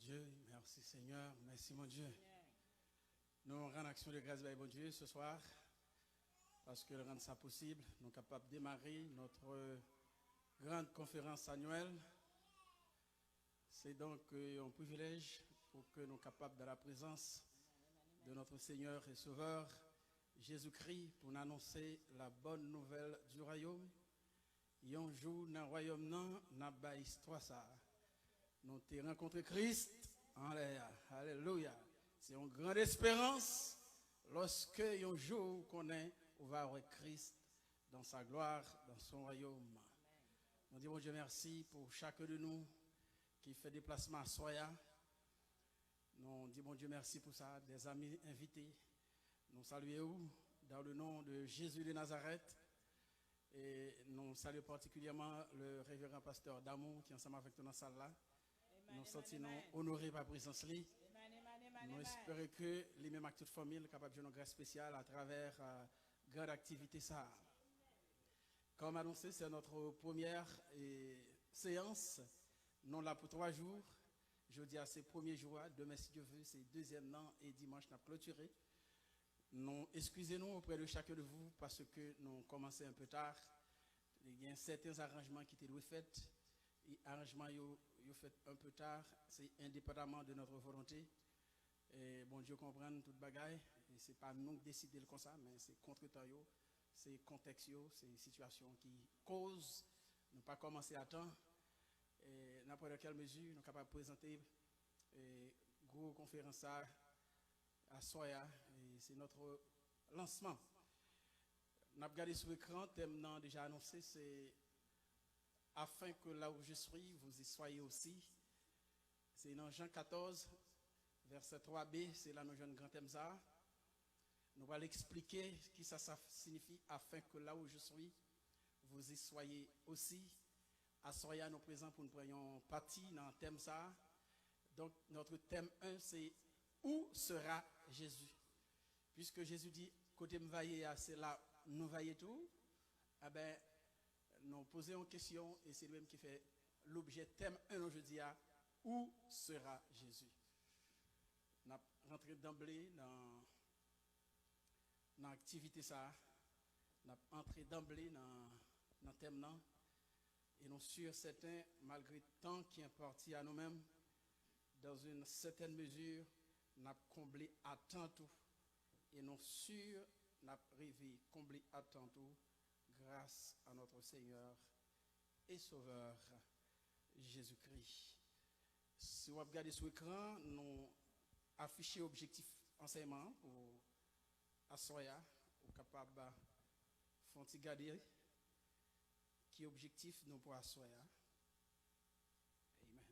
Dieu, merci Seigneur, merci mon Dieu. Nous rendons action de grâce à mon Dieu ce soir, parce que rendre ça possible, nous sommes capables de démarrer notre grande conférence annuelle. C'est donc un privilège pour que nous soyons capables de la présence de notre Seigneur et Sauveur Jésus-Christ pour nous annoncer la bonne nouvelle du royaume. Et un jour dans le royaume, nous avons histoire ça. Nous avons rencontré Christ en l'air. Alléluia. C'est une grande espérance lorsque un jour on va avoir Christ dans sa gloire, dans son royaume. Nous disons Dieu merci pour chacun de nous qui fait déplacement à Soya. Nous disons Dieu merci pour ça, des amis invités. Nous saluons dans le nom de Jésus de Nazareth. Et nous saluons particulièrement le révérend pasteur Damou qui est ensemble avec nous dans la salle là. Nous sentons honorés par la présence là. Nous espérons que les mêmes avec toute famille capable de une grâce spéciale à travers grande activité ça. Comme annoncé, c'est notre première séance. Nous là pour 3 jours. Jeudi à ces premiers jours, demain si Dieu veut, c'est deuxième an et dimanche nous avons clôturé. Nous excusez-nous auprès de chacun de vous parce que nous commençons un peu tard. Il y a certains arrangements qui étaient faits. Et arrangements sont faits un peu tard. C'est indépendamment de notre volonté. Et bon Dieu comprend toute bagaille. Et ce n'est pas nous qui décidons comme ça, mais c'est contre-temps, c'est contexte, c'est situation qui cause. Nous ne pas commencer à temps. Et n'importe quelle mesure, nous sommes capables de présenter une grosse conférence à Soya. C'est notre lancement. Nous avons regardé sur l'écran, le thème déjà annoncé, c'est afin que là où je suis, vous y soyez aussi. C'est dans Jean 14, verset 3b, c'est là nous avons un grand thème ça. Nous allons expliquer ce que ça signifie afin que là où je suis, vous y soyez aussi. À Soya, nous présents pour nous prenions partie dans le thème ça. Donc notre thème 1, c'est où sera Jésus? Puisque Jésus dit, côté me vailler, c'est là nous vaillons tout. Eh bien, nous posons une question et c'est lui-même qui fait l'objet thème 1 aujourd'hui. Où sera Jésus? Nous avons rentré d'emblée dans l'activité ça. Nous avons entré d'emblée dans le thème là. Et nous sûrs certains, malgré le temps qui est parti à nous-mêmes, dans une certaine mesure, nous avons comblé à temps tout. Et nous sûrs, nous avons rêvé combler à temps tout grâce à notre Seigneur et Sauveur Jésus-Christ. Si vous regardez sur l'écran, nous affichons l'objectif enseignement pour Assoya, ou capable de garder qui objectif nous pour Assoya. Amen.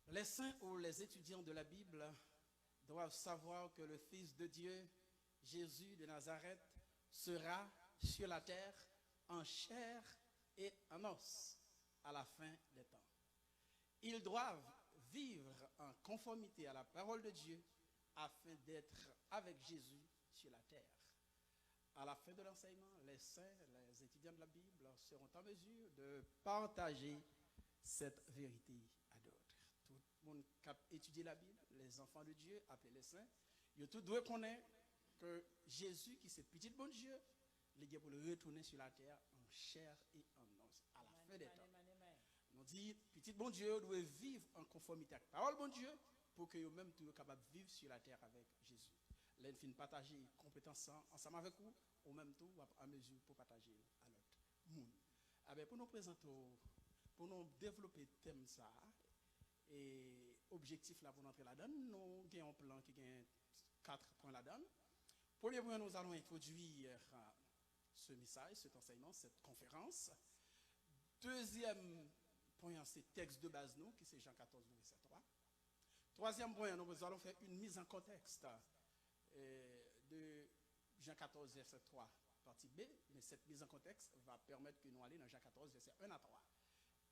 Les saints ou les étudiants de la Bible doivent savoir que le Fils de Dieu, Jésus de Nazareth, sera sur la terre en chair et en os à la fin des temps. Ils doivent vivre en conformité à la parole de Dieu afin d'être avec Jésus sur la terre. À la fin de l'enseignement, les saints, les étudiants de la Bible seront en mesure de partager cette vérité à d'autres. Tout le monde qui a étudié la Bible, les enfants de Dieu, appelés les saints, ils tout doivent connaître que Jésus, qui est petit bon Dieu, il est pour le retourner sur la terre en chair et en os à la fin des temps. Nous dit, petit bon Dieu doit vivre en conformité avec la parole bon Dieu pour que eux-mêmes soient capables de vivre sur la terre avec Jésus. Là, nous partager compétences ensemble avec vous, ou même tout à mesure pour partager à l'autre monde. Alors, pour nous présenter, pour nous développer le thème ça, et objectif là pour entrer là-dedans, nous avons un plan qui a 4 points là-dedans. Premier point, nous allons introduire ce message, cet enseignement, cette conférence. Deuxième point, c'est texte de base nous, qui c'est Jean 14, verset 3. Troisième point, nous allons faire une mise en contexte de Jean 14, verset 3, partie B. Mais cette mise en contexte va permettre que nous allions dans Jean 14, verset 1 à 3.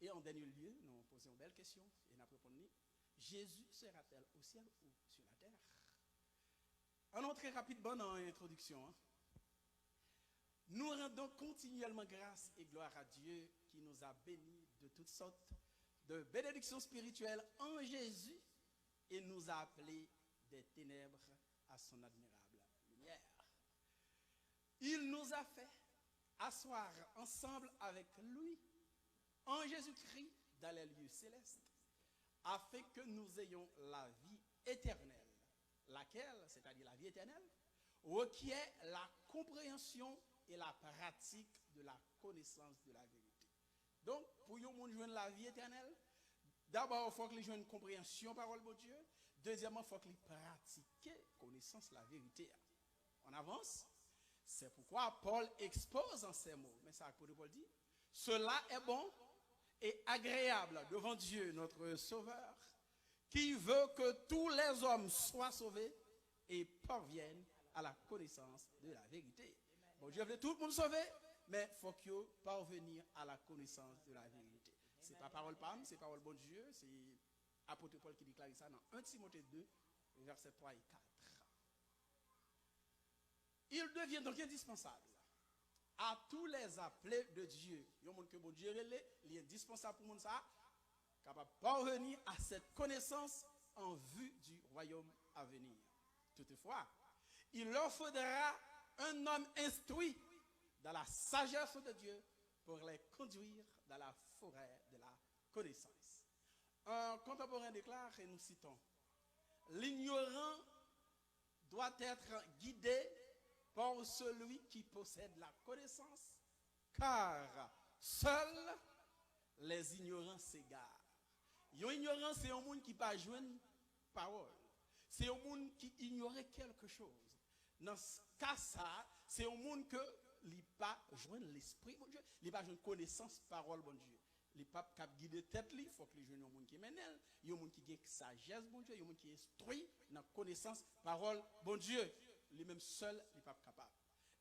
Et en dernier lieu, nous posons une belle question et nous répondons, Jésus sera-t-il au ciel ou sur la terre? En entrée rapidement dans l'introduction, nous rendons continuellement grâce et gloire à Dieu qui nous a bénis de toutes sortes de bénédictions spirituelles en Jésus et nous a appelés des ténèbres à son admirable lumière. Il nous a fait asseoir ensemble avec lui en Jésus-Christ dans les lieux célestes, afin que nous ayons la vie éternelle, laquelle, c'est-à-dire la vie éternelle, requiert la compréhension et la pratique de la connaissance de la vérité. Donc, pour nous jouer la vie éternelle, d'abord, il faut que les gens aient une compréhension parole de Dieu. Deuxièmement, il faut que les pratiquent connaissance de la vérité. On avance. C'est pourquoi Paul expose en ces mots. Mais ça, Paul dit, cela est bon et agréable devant Dieu, notre Sauveur, qui veut que tous les hommes soient sauvés et parviennent à la connaissance de la vérité. Bon, Dieu veut tout le monde sauver, mais il faut qu'il parvenir à la connaissance de la vérité. Ce n'est pas parole Pam, c'est parole bon Dieu, c'est apôtre Paul qui déclare ça dans 1 Timothée 2, versets 3 et 4. Il devient donc indispensable à tous les appelés de Dieu. Il y a un monde que bon Dieu il est indispensable pour monde ça, capable de parvenir à cette connaissance en vue du royaume à venir. Toutefois, il leur faudra un homme instruit dans la sagesse de Dieu pour les conduire dans la forêt de la connaissance. Un contemporain déclare, et nous citons, l'ignorant doit être guidé par celui qui possède la connaissance, car seuls les ignorants s'égarent. L'ignorant, c'est un monde qui n'a pas joué parole. C'est un monde qui ignorait quelque chose. Dans ce cas-là, c'est un monde que il pas joindre l'esprit bon Dieu, il pas joindre connaissance parole bon Dieu. Il pas cap guider tête li, faut que les jeunes monde qui mène, il y a un monde qui gagne sagesse bon Dieu, il y a un monde qui instruit dans connaissance parole bon Dieu. Lui-même seul n'est pas capable.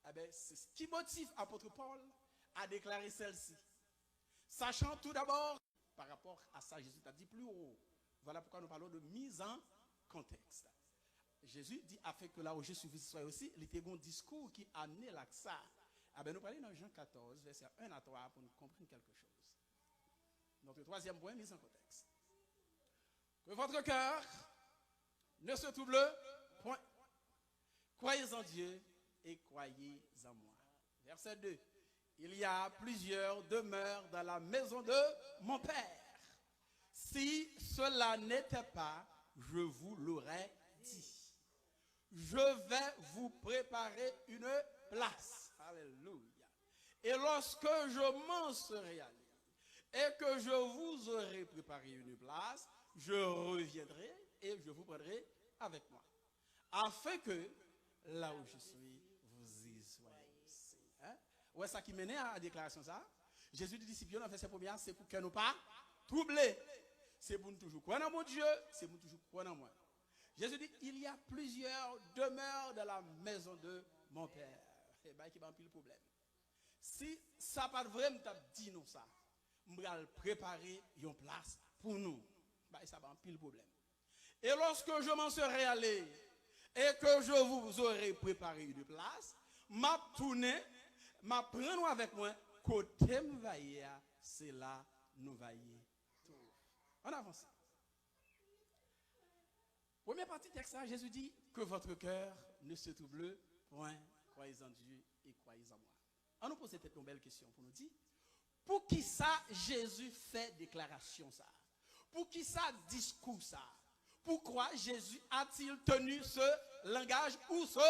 Eh bien, c'est ce qui motive l'apôtre Paul à déclarer celle-ci. Sachant tout d'abord, par rapport à ça, Jésus t'a dit plus haut. Voilà pourquoi nous parlons de mise en contexte. Jésus dit, afin que là où je suis soit aussi, il était un discours qui a amené là ça. Eh bien, nous parlons dans Jean 14, verset 1 à 3, pour nous comprendre quelque chose. Notre troisième point, mise en contexte. Que votre cœur ne se trouble point. Croyez en Dieu et croyez en moi. Verset 2. Il y a plusieurs demeures dans la maison de mon Père. Si cela n'était pas, je vous l'aurais dit. Je vais vous préparer une place. Alléluia. Et lorsque je m'en serai allé et que je vous aurai préparé une place, je reviendrai et je vous prendrai avec moi. Afin que là où je suis, vous y soyez aussi. Hein? Ouais, ça qui mène à la déclaration ça. Jésus dit disciples en fait ces premières, c'est pour que nous pas troubler. C'est pour nous toujours croire en mon Dieu, c'est pour nous toujours croire en moi. Jésus dit, il y a plusieurs demeures dans la maison de mon Père. Et bien, qui va plus le problème. Si ça pas vraiment dit nous ça, on va préparer une place pour nous. Ben, ça va plus le problème. Et lorsque je m'en serai allé et que je vous aurai préparé une place, m'a tourné, m'a prendre avec moi, côté m'vailler, c'est là nous vailler tout. On avance. Première partie du texte, Jésus dit que votre cœur ne se trouble point, croyez en Dieu et croyez en moi. On nous pose cette belle question pour nous dire, pour qui ça Jésus fait déclaration ça? Pour qui ça discours ça? Pourquoi Jésus a-t-il tenu ce langage ou ce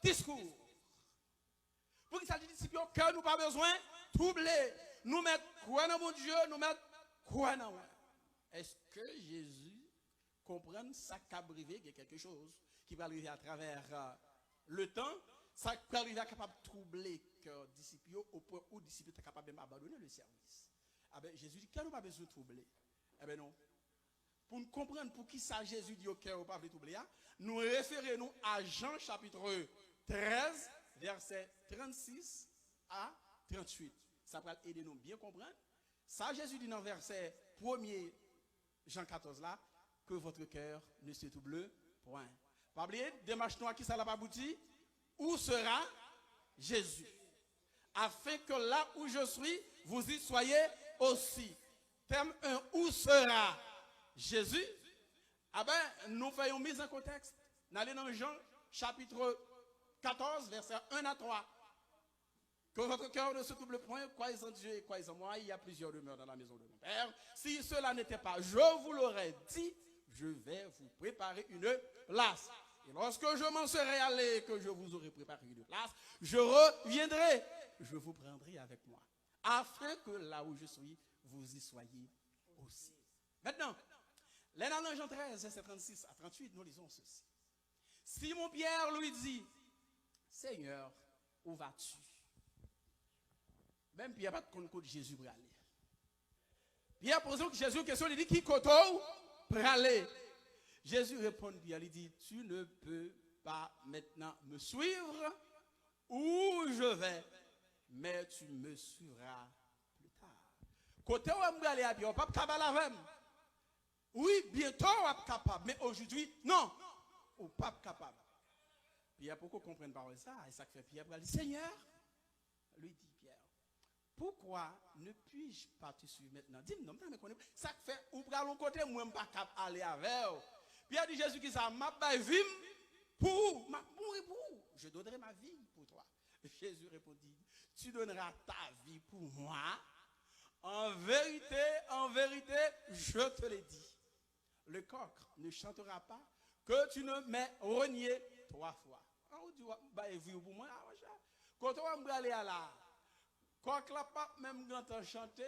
discours? Pour qui ça dit disciples que nous pas besoin troubler, nous mettre quoi dans mon Dieu, nous mettre quoi dans moi? Est-ce que Jésus comprendre ça qui va arriver, il y a quelque chose qui va arriver à travers le temps, ça peut arriver à capable de troubler cœur disciples au point où disciples sont capables d'abandonner le service. Ah ben, Jésus dit qu'il n'a pas besoin de troubler. Eh bien non. Pour nous comprendre pour qui ça Jésus dit au cœur ou pas de troubler, nous référons à Jean chapitre 13, verset 36 à 38. Ça va aider nous bien comprendre. Ça Jésus dit dans verset 1er Jean 14 là, que votre cœur ne se trouble point. Pas oublier, démarche-nous à qui ça l'a pas abouti. Où sera Jésus? afin que là où je suis, vous y soyez aussi. Thème 1, où sera Jésus? Ah ben, nous faisons mise en contexte. Nous allons dans Jean, chapitre 14, versets 1 à 3. Que votre cœur ne se double point, croyez en Dieu et croyez en moi, il y a plusieurs demeures dans la maison de mon Père. Si cela n'était pas, je vous l'aurais dit, je vais vous préparer une place. Et lorsque je m'en serai allé, que je vous aurai préparé une place, je reviendrai, je vous prendrai avec moi, afin que là où je suis, vous y soyez aussi. Maintenant, dans Jean 13, verset 36 à 38, nous lisons ceci. Simon Pierre lui dit, Seigneur, où vas-tu? Même Pierre n'a pas de compte Jésus pour aller. Pierre pose Jésus une question, il dit, qui koto pour aller? Jésus répond, Pierre, il dit, tu ne peux pas maintenant me suivre où je vais, mais tu me suivras plus tard. Côté où on va aller à Pierre, on ne peut pas capable. Oui, bientôt on est capable, mais aujourd'hui, non, on n'est pas capable. Pierre, pourquoi comprendre par ça? Et ça fait Pierre, il dit, Seigneur, lui dit Pierre, pourquoi ne puis-je pas te suivre maintenant? Dis-moi, ça fait, ou pour l'autre côté, moi, je ne suis pas capable d'aller avec. Pierre dit Jésus qui ça m'a vie pour mourir pour. Je donnerai ma vie pour toi. Jésus répondit, tu donneras ta vie pour moi. En vérité, je te l'ai dit. Le coq ne chantera pas que tu ne m'aies renié 3 fois. On dit bah vie pour moi. Quand on va aller à la coq là pas même quand on chanter,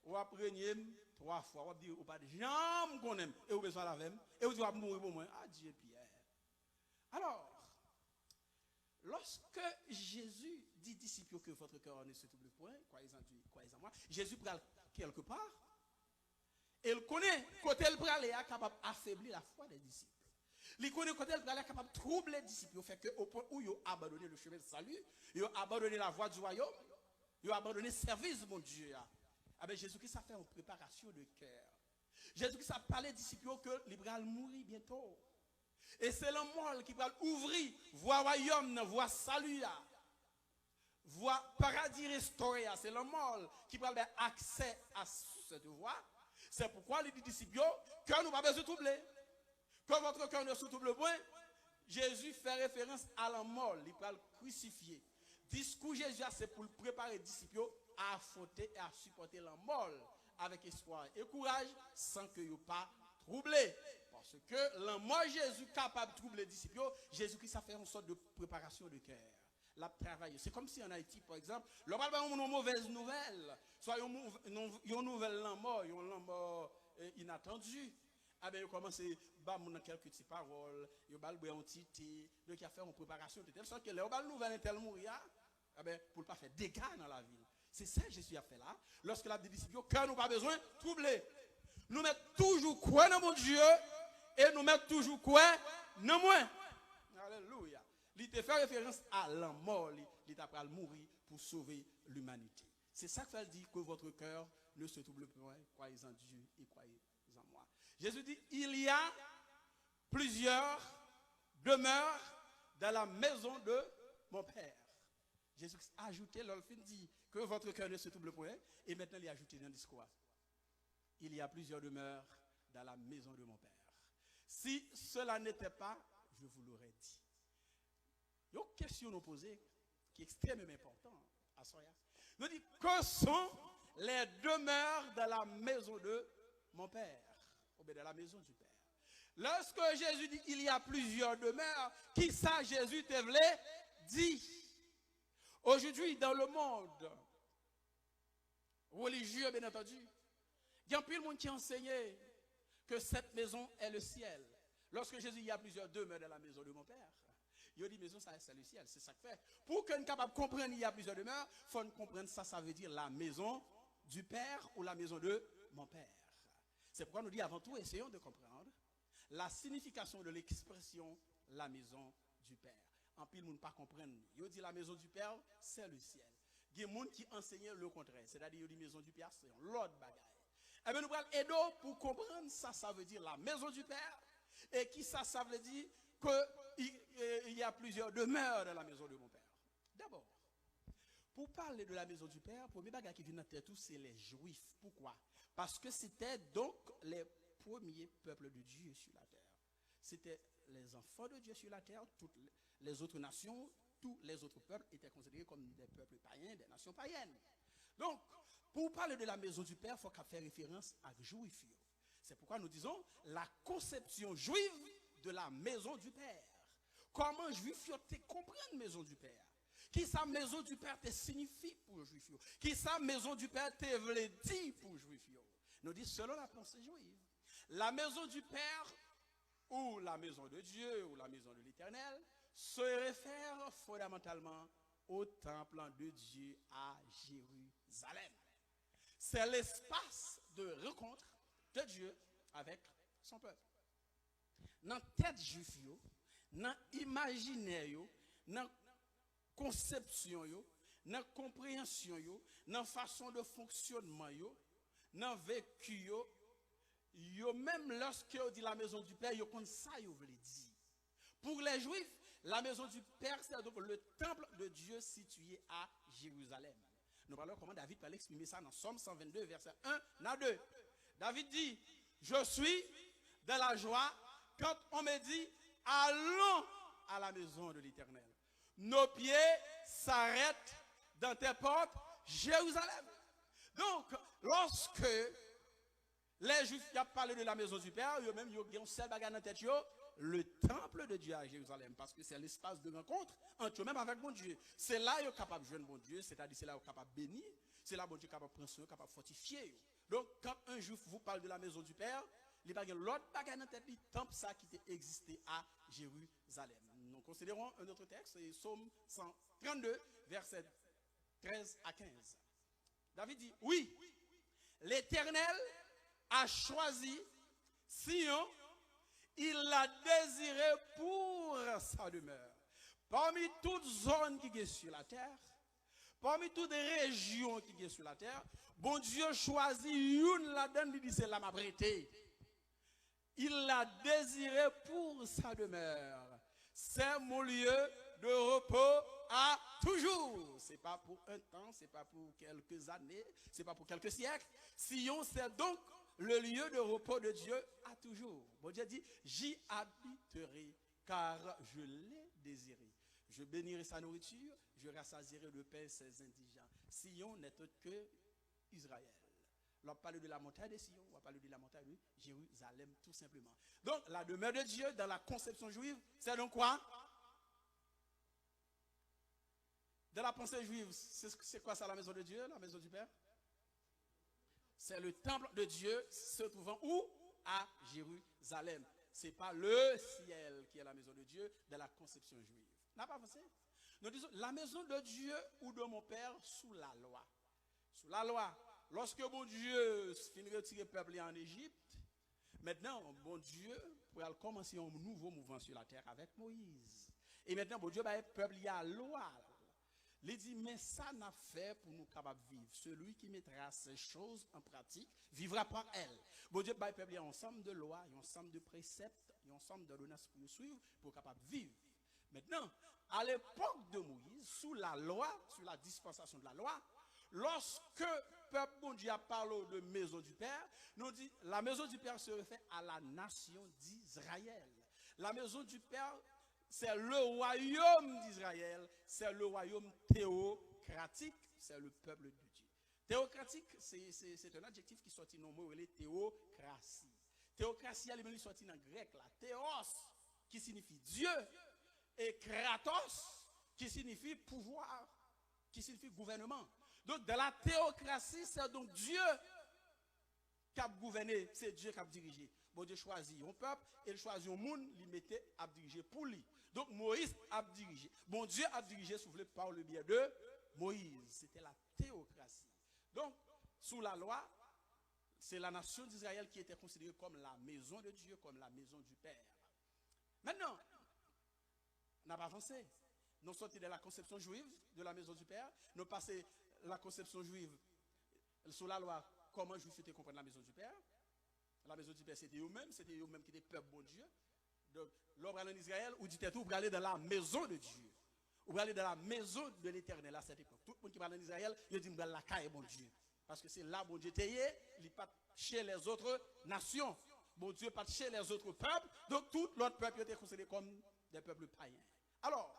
on va renier 3 fois. On va dire, on pas de jambes qu'on aime. Et on besoin la même. Et on dit, on va mourir pour moi. Ah, Dieu Pierre. Alors, lorsque Jésus dit disciples que votre cœur ne se trouble point, croyez en Dieu, croyez en moi, Jésus prend quelque part. Et il connaît, côté il prend, il est capable d'affaiblir la foi des disciples. Il connaît, côté il prend, il est capable de troubler les disciples. Il fait qu'au point où ils ont abandonné le chemin de salut, ils ont abandonné la voie du royaume, ils ont abandonné le service de mon Dieu. Ah Jésus-Christ a fait une préparation de cœur. Jésus-Christ a parlé aux disciples que les bras mourir bientôt. Et c'est le monde qui va ouvrir, voie royaume, voie salut, voie paradis restauré. C'est le monde qui va avoir accès à cette voie. C'est pourquoi les disciples, que nous pas besoin de troubler. Que votre cœur ne se trouble point. Jésus fait référence à la mort, il va le crucifier. Discours Jésus, c'est pour préparer les disciples à affronter et à supporter la mort avec espoir et courage sans que vous pas troublé. Parce que la mort Jésus capable de troubler les disciples, Jésus-Christ a fait une sorte de préparation de cœur. La travail. C'est comme si en Haïti, par exemple, le parle pas une mauvaise nouvelle, soit une nouvelle mort, une mort inattendue. Ah ben, il commence à faire quelques petites paroles, il va faire un petit thé, il a fait une préparation de telle sorte que les nouvelles est tellement mourir, ah ben, pour ne pas faire dégâts dans la ville. C'est ça que Jésus a fait là. Lorsque la disciples, que nous pas besoin de troubler. Nous mettons toujours quoi dans mon Dieu et nous mettons toujours quoi dans moi. Alléluia. Il te fait référence à la mort, il t'a pris à mourir pour sauver l'humanité. C'est ça qu'il dit que votre cœur ne se trouble point, croyez en Dieu et croyez en moi. Jésus dit, il y a plusieurs demeures dans la maison de mon Père. Jésus a ajouté, l'olfin dit que votre cœur ne se trouble point, et maintenant il a ajouté dans le discours. Il y a plusieurs demeures dans la maison de mon Père. Si cela n'était pas, je vous l'aurais dit. Il y a une question à poser qui est extrêmement importante à Soya. Nous dit, que sont les demeures dans la maison de mon Père? Ou bien dans la maison du Père. Lorsque Jésus dit il y a plusieurs demeures, qui ça Jésus te voulait dit? Aujourd'hui, dans le monde religieux, bien entendu, il y a plus de monde qui enseigne que cette maison est le ciel. Lorsque Jésus dit il y a plusieurs demeures dans la maison de mon Père, il dit maison, ça c'est le ciel, c'est ça que fait. Pour qu'on soit capable de comprendre il y a plusieurs demeures, il faut comprendre ça, ça veut dire la maison du Père ou la maison de mon Père. C'est pourquoi nous dit avant tout, essayons de comprendre la signification de l'expression la maison du Père. En pile, nous ne pas comprendre. Il dit la maison du Père, c'est le ciel. Il y a des gens qui enseignent le contraire. C'est-à-dire, il dit maison du Père, c'est l'autre bagaille. Eh bien, nous allons aider pour comprendre ça, ça veut dire la maison du Père. Et qui ça veut dire qu'il y a plusieurs demeures dans la maison de mon Père. D'abord, Pour parler de la maison du Père, le premier bagage qui vient dans tête, c'est les Juifs. Pourquoi? Parce que c'était donc les premiers peuples de Dieu sur la terre. C'était les enfants de Dieu sur la terre. Toutes les autres nations, tous les autres peuples étaient considérés comme des peuples païens, des nations païennes. Donc, pour parler de la maison du Père, il faut qu'on fasse référence à Juifs. C'est pourquoi nous disons la conception juive de la maison du Père. Comment Juifs te comprennent la maison du Père? Qui sa maison du Père te signifie pour Juifs? Qui sa maison du Père te veut dire pour Juifs? Nous disons selon la pensée juive. La maison du Père ou la maison de Dieu ou la maison de l'Éternel se réfère fondamentalement au temple de Dieu à Jérusalem. C'est l'espace de rencontre de Dieu avec son peuple. Dans la tête juif, dans l'imaginaire, dans la conception, dans la compréhension, dans la façon de fonctionnement, dans le vécu, même lorsque on dit la maison du Père, on ça, vous voulez dire. Pour les Juifs, la maison du Père, c'est donc le temple de Dieu situé à Jérusalem. Nous parlons comment David peut exprimer ça dans Somme 122, verset 1 à 2. David dit, je suis dans la joie quand on me dit, allons à la maison de l'Éternel. Nos pieds s'arrêtent dans tes portes, Jérusalem. Donc, lorsque les Juifs qui ont parlé de la maison du Père, eux-mêmes, ils ont un seul bagage dans tête, le temple de Dieu à Jérusalem, parce que c'est l'espace de rencontre entre eux-mêmes avec mon Dieu. C'est là qu'ils sont capables de jouer mon Dieu, c'est-à-dire c'est là qu'ils sont capables de bénir, c'est là que mon Dieu est capable de prendre soin, capable de fortifier. Donc, quand un Juif vous parle de la maison du Père, il y a l'autre bagage dans tête, le temple ça qui existait à Jérusalem. Nous considérons un autre texte, c'est Psaume 132, versets 13 à 15. David dit, oui, l'Éternel a choisi Sion, il l'a désiré pour sa demeure. Parmi toutes zones qui sont sur la terre, parmi toutes les régions qui sont sur la terre, bon Dieu choisit une là-dedans, il dit c'est là ma prêté. Il l'a désiré pour sa demeure. C'est mon lieu de repos à toujours. Ce n'est pas pour un temps, ce n'est pas pour quelques années, ce n'est pas pour quelques siècles. Sion, c'est donc le lieu de repos de Dieu à toujours. Bon Dieu dit, j'y habiterai car je l'ai désiré. Je bénirai sa nourriture, je rassasierai de paix ses indigents. Sion n'est autre que Israël. On parle de la montagne de Sion, on va parler de la montagne de Jérusalem tout simplement. Donc la demeure de Dieu dans la conception juive, c'est donc quoi? Dans la pensée juive, c'est quoi ça la maison de Dieu, la maison du Père? C'est le temple de Dieu se trouvant où? À Jérusalem. Ce n'est pas le ciel qui est la maison de Dieu dans la conception juive. N'a pas pensé? Nous disons la maison de Dieu ou de mon Père sous la loi. Sous la loi. Lorsque mon Dieu finit de retirer le peuple en Égypte, maintenant, mon Dieu pourra commencer un nouveau mouvement sur la terre avec Moïse. Et maintenant, mon Dieu va être peuple à la loi. Il dit, mais ça n'a fait pour nous capables de vivre. Celui qui mettra ces choses en pratique vivra par elles. Bon Dieu va établir un ensemble de lois, un ensemble de préceptes, un ensemble d'ordonnances pour nous suivre, pour capable de vivre. Maintenant, à l'époque de Moïse, sous la loi, sous la dispensation de la loi, lorsque le peuple bon Dieu a parlé de maison du Père, nous dit la maison du Père se réfère à la nation d'Israël. La maison du Père, c'est le royaume d'Israël, c'est le royaume théocratique, c'est le peuple de Dieu. Théocratique, c'est un adjectif qui sortit dans le mot théocratie. Théocratie, elle est sortie dans le grec, là. Théos, qui signifie Dieu, et kratos, qui signifie pouvoir, qui signifie gouvernement. Donc, dans la théocratie, c'est donc Dieu qui a gouverné, c'est Dieu qui a dirigé. Bon Dieu choisit un peuple, et il choisit un monde, il mettait à diriger pour lui. Donc Moïse a dirigé. Bon Dieu a dirigé soufflé par le biais de Moïse. C'était la théocratie. Donc, sous la loi, c'est la nation d'Israël qui était considérée comme la maison de Dieu, comme la maison du Père. Maintenant, on n'a pas avancé. Nous sommes sortis de la conception juive de la maison du Père. Nous passons la conception juive sous la loi, comment juif était comprendre la maison du Père. La maison du Père, c'était eux-mêmes qui étaient peuple bon Dieu. Donc, l'homme en Israël, ou dit tout pour aller dans la maison de Dieu. Ou aller dans la maison de l'Éternel à cette époque. Tout le monde qui parle en Israël, il dit la caille bon Dieu. Parce que c'est là bon Dieu était, il n'est pas chez les autres nations. Bon Dieu pas chez les autres peuples. Donc tout l'autre peuple était considéré comme des peuples païens. Alors,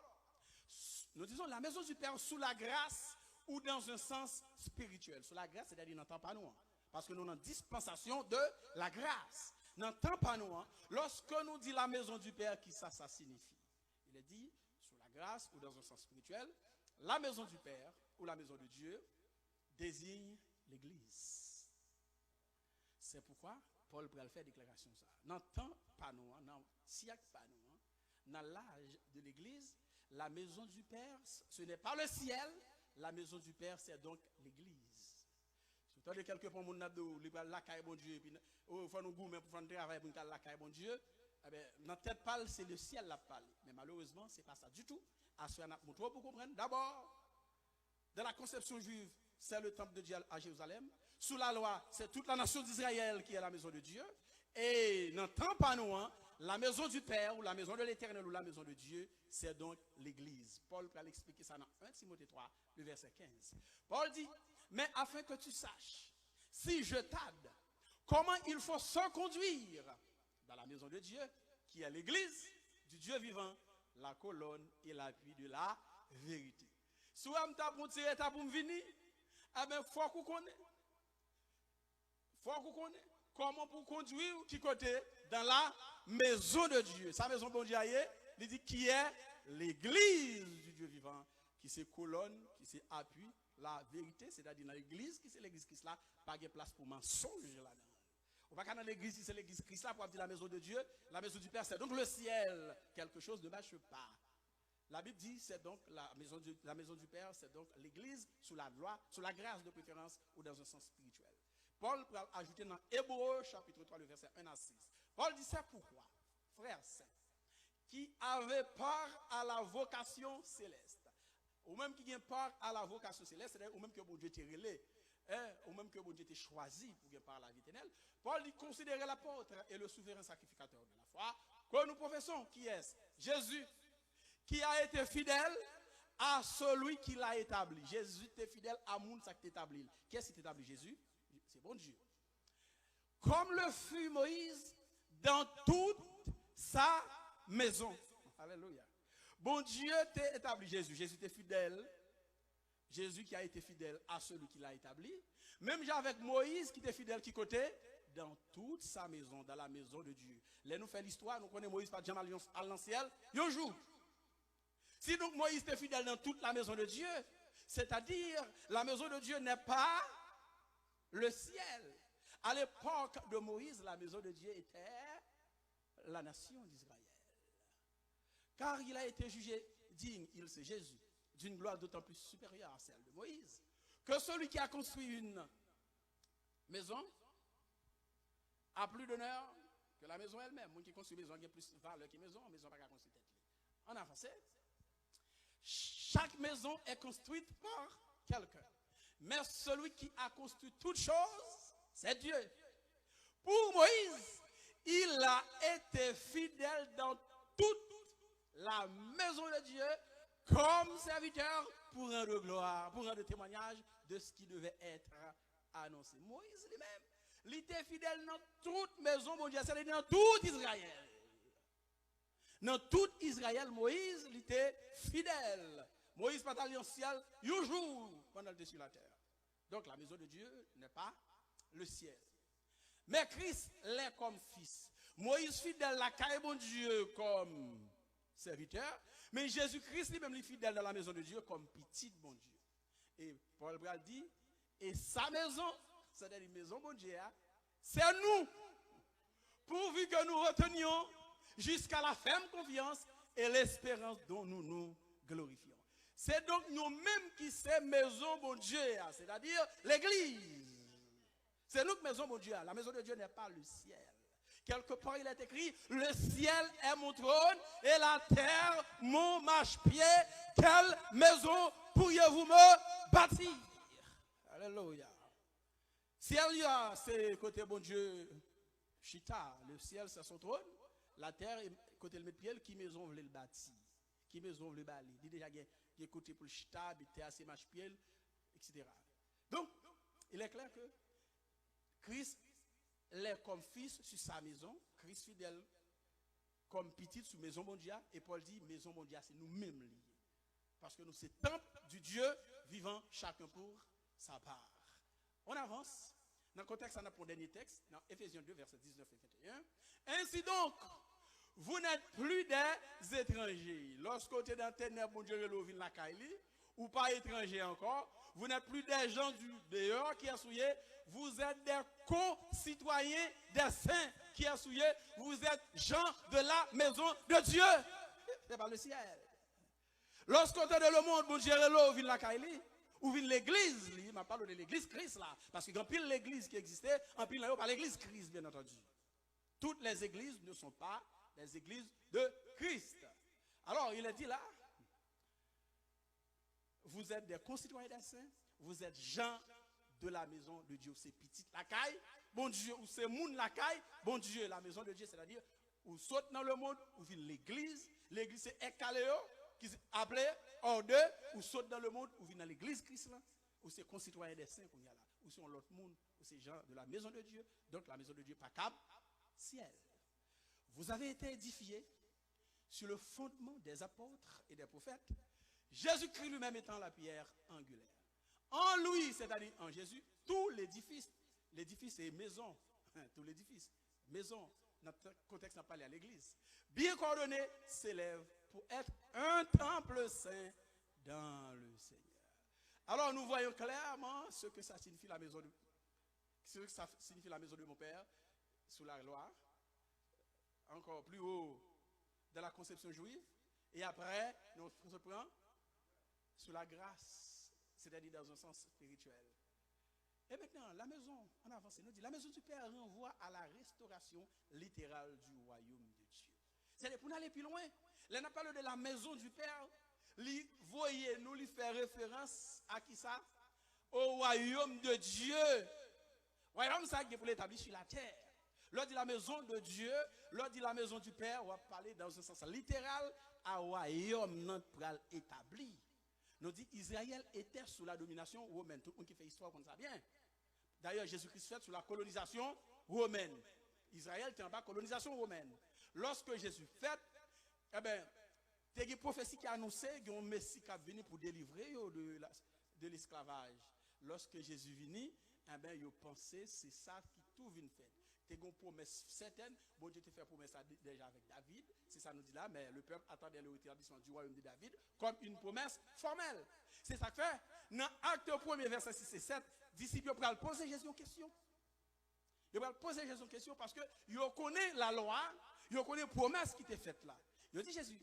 nous disons la maison du Père sous la grâce ou dans un sens spirituel. Sous la grâce, c'est-à-dire n'entend pas nous. Parce que nous sommes en dispensation de la grâce. N'entend pas nous. Lorsque nous dit la maison du Père, qui ça signifie? Il est dit sous la grâce ou dans un sens spirituel, la maison du Père ou la maison de Dieu désigne l'Église. C'est pourquoi Paul pourrait faire déclaration ça. N'entend pas nous, non, siècle pas nous, dans l'âge de l'Église, la maison du Père, ce n'est pas le ciel, la maison du Père, c'est donc l'Église. Si vous avez quelques points, mon abdo, la caille bon Dieu, puis il faut nous goumer pour faire un travail pour la caille bon Dieu, eh bien, notre tête parle, c'est le ciel la parle. Mais malheureusement, ce n'est pas ça du tout. À ce qu'on pour comprendre, d'abord, dans la conception juive, c'est le temple de Dieu à Jérusalem. Sous la loi, c'est toute la nation d'Israël qui est la maison de Dieu. Et n'entend pas nous, la maison du Père ou la maison de l'Éternel ou la maison de Dieu, c'est donc l'Église. Paul peut l'expliquer ça dans 1 Timothée 3, le verset 15. Paul dit, mais afin que tu saches, si je t'aide, comment il faut se conduire dans la maison de Dieu, qui est l'Église du Dieu vivant, la colonne et l'appui de la vérité. Si vous avez tiré pour venir, il faut qu'on connaisse. Faut qu'on connaisse. Comment pour conduire qui côté dans la maison de Dieu. Sa maison bon Dieu, il dit qui est l'Église du Dieu vivant, qui c'est colonne, qui c'est appui, la vérité, c'est-à-dire dans l'Église, qui c'est l'Église Christ là, pas de place pour mensonge là-dedans. On va pas dans l'église, si c'est l'église Christ là, pour dire la maison de Dieu, la maison du Père, c'est donc le ciel. Quelque chose ne marche pas. La Bible dit, c'est donc la maison du Père, c'est donc l'église sous la loi, sous la grâce de préférence ou dans un sens spirituel. Paul peut ajouter dans Hébreux chapitre 3, le verset 1 à 6. Paul dit, c'est pourquoi, frères saints, qui avaient part à la vocation céleste, ou même qui ont part à la vocation céleste, c'est-à-dire ou même que bon Dieu t'ait relé, ou même que bon Dieu t'ait choisi pour gagner par la vie éternelle, Paul dit considérer l'apôtre et le souverain sacrificateur de la foi, que nous professons, qui est Jésus, qui a été fidèle à celui qui l'a établi. Jésus était fidèle à moun ça qui établi. Qu'est-ce qui établi Jésus? C'est bon Dieu. Comme le fut Moïse dans toute sa maison. Alléluia. Bon Dieu t'a établi Jésus. Jésus était fidèle. Jésus qui a été fidèle à celui qui l'a établi. Même avec Moïse qui était fidèle qui côté? Dans toute sa maison, dans la maison de Dieu. Là nous fait l'histoire, nous connaissons Moïse par Jean à l'anciel. Un jour. Si donc Moïse était fidèle dans toute la maison de Dieu, c'est-à-dire la maison de Dieu n'est pas le ciel. À l'époque de Moïse, la maison de Dieu était la nation d'Israël. Car il a été jugé digne, il c'est Jésus, d'une gloire d'autant plus supérieure à celle de Moïse, que celui qui a construit une maison a plus d'honneur que la maison elle-même. Moi qui construit une maison a plus de valeur que la maison, maison pas construire tête. En avancé, chaque maison est construite par quelqu'un. Mais celui qui a construit toutes choses, c'est Dieu. Pour Moïse, il a été fidèle dans toute la maison de Dieu comme serviteur pour rendre gloire, pour rendre témoignage de ce qui devait être annoncé. Moïse lui-même, il était fidèle dans toute maison, mon Dieu, c'est-à-dire dans tout Israël. Dans tout Israël, Moïse, il était fidèle. Moïse pas allé au ciel un jour pendant le dessus de la terre. Donc la maison de Dieu n'est pas le ciel. Mais Christ l'est comme fils. Moïse fidèle la caille bon Dieu comme serviteur. Mais Jésus-Christ lui-même est fidèle dans la maison de Dieu comme petit bon Dieu. Et Paul Bral dit, et sa maison, c'est-à-dire la maison bon Dieu, c'est nous. Pourvu que nous retenions jusqu'à la ferme confiance et l'espérance dont nous nous glorifions. C'est donc nous-mêmes qui sommes maison bon Dieu, c'est-à-dire l'église. C'est nous que maison bon Dieu. La maison de Dieu n'est pas le ciel. Quelque part il est écrit, le ciel est mon trône et la terre mon marchepied. Quelle maison pourriez-vous me bâtir? Alléluia. Ciel, c'est côté bon Dieu, Chita. Le ciel, c'est son trône. La terre, côté le pied, qui maison voulait le bâtir? qui maison le bali. Il déjà il côté pour le chita, il était assez match pied, etc. Donc, il est clair que Christ est comme fils sur sa maison, Christ fidèle comme petit sur maison mondiale, et Paul dit maison mondiale c'est nous-mêmes liés. Parce que nous c'est temple du Dieu vivant chacun pour sa part. On avance. Dans le contexte, on a pour le dernier texte, dans Ephésiens 2, versets 19 et 21. Ainsi donc, vous n'êtes plus des étrangers. Lorsque vous êtes dans le ténèbre, mon Dieu, la Kaili, ou pas étrangers encore, vous n'êtes plus des gens du dehors qui sont souillés, vous êtes des co-citoyens des saints qui sont souillés, vous êtes gens de la maison de Dieu. C'est pas le ciel. Lorsqu'on est dans le monde, mon Dieu, vient la Kaili, ou vient l'église, il m'a parlé de l'église Christ là, parce qu'il y a pile l'église qui existait, en pile là, pas l'église Christ, bien entendu. Toutes les églises ne sont pas les églises de Christ. Alors, il est dit là, vous êtes des concitoyens des saints, vous êtes gens de la maison de Dieu. C'est petit la caille, bon Dieu, ou c'est moun la caille, bon Dieu, la maison de Dieu, c'est-à-dire, vous sautez dans le monde, vous venez l'église c'est Ekaléo, qui est appelé hors d'eux, ou saute dans le monde, ou venez dans l'église Christ là, ou c'est concitoyens des saints qu'on y a là, ou c'est l'autre monde, ou c'est gens de la maison de Dieu, donc la maison de Dieu pas cap, ciel. Vous avez été édifiés sur le fondement des apôtres et des prophètes, Jésus-Christ lui-même étant la pierre angulaire. En lui, c'est-à-dire en Jésus, tout l'édifice est maison, tout l'édifice, maison, notre contexte n'a pas parlé à l'église, bien coordonné, s'élève pour être un temple saint dans le Seigneur. Alors nous voyons clairement ce que ça signifie la maison de mon Père sous la loi, encore plus haut dans la conception juive, et après nous se prend sous la grâce, c'est-à-dire dans un sens spirituel. Et maintenant, la maison, on avance, nous dit, la maison du Père renvoie à la restauration littérale du royaume de Dieu. C'est-à-dire, pour aller plus loin, là, on parle de la maison du Père, voyez, nous lui fait référence à qui ça? Au royaume de Dieu. Royaume, ça qui est pour l'établir sur la terre. Lors de la maison de Dieu, lors de la maison du Père, on va parler dans un sens littéral à royaume notre établi. Nous dit Israël était sous la domination romaine. Tout le monde qui fait histoire comme ça bien. D'ailleurs, Jésus-Christ fait sous la colonisation romaine. Israël était en bas colonisation romaine. Lorsque Jésus fait, eh bien, il y a une prophétie qui a annoncé qu'il y a un Messie qui a venu pour délivrer de l'esclavage. Lorsque Jésus venu, eh bien, il pensé c'est ça qui tout vient faire. Il y a une promesse certaine. Bon Dieu te fait promesse déjà avec David. C'est ça nous dit là, mais le peuple attendait le rétablissement du royaume de David comme une promesse formelle. C'est ça que fait. Dans Acte 1er, verset 6 et 7, disciples vont poser Jésus une question. Ils vont poser Jésus une question parce que ils connaissent la loi, ils connaissent la promesse qui était faite là. Ils dit Jésus.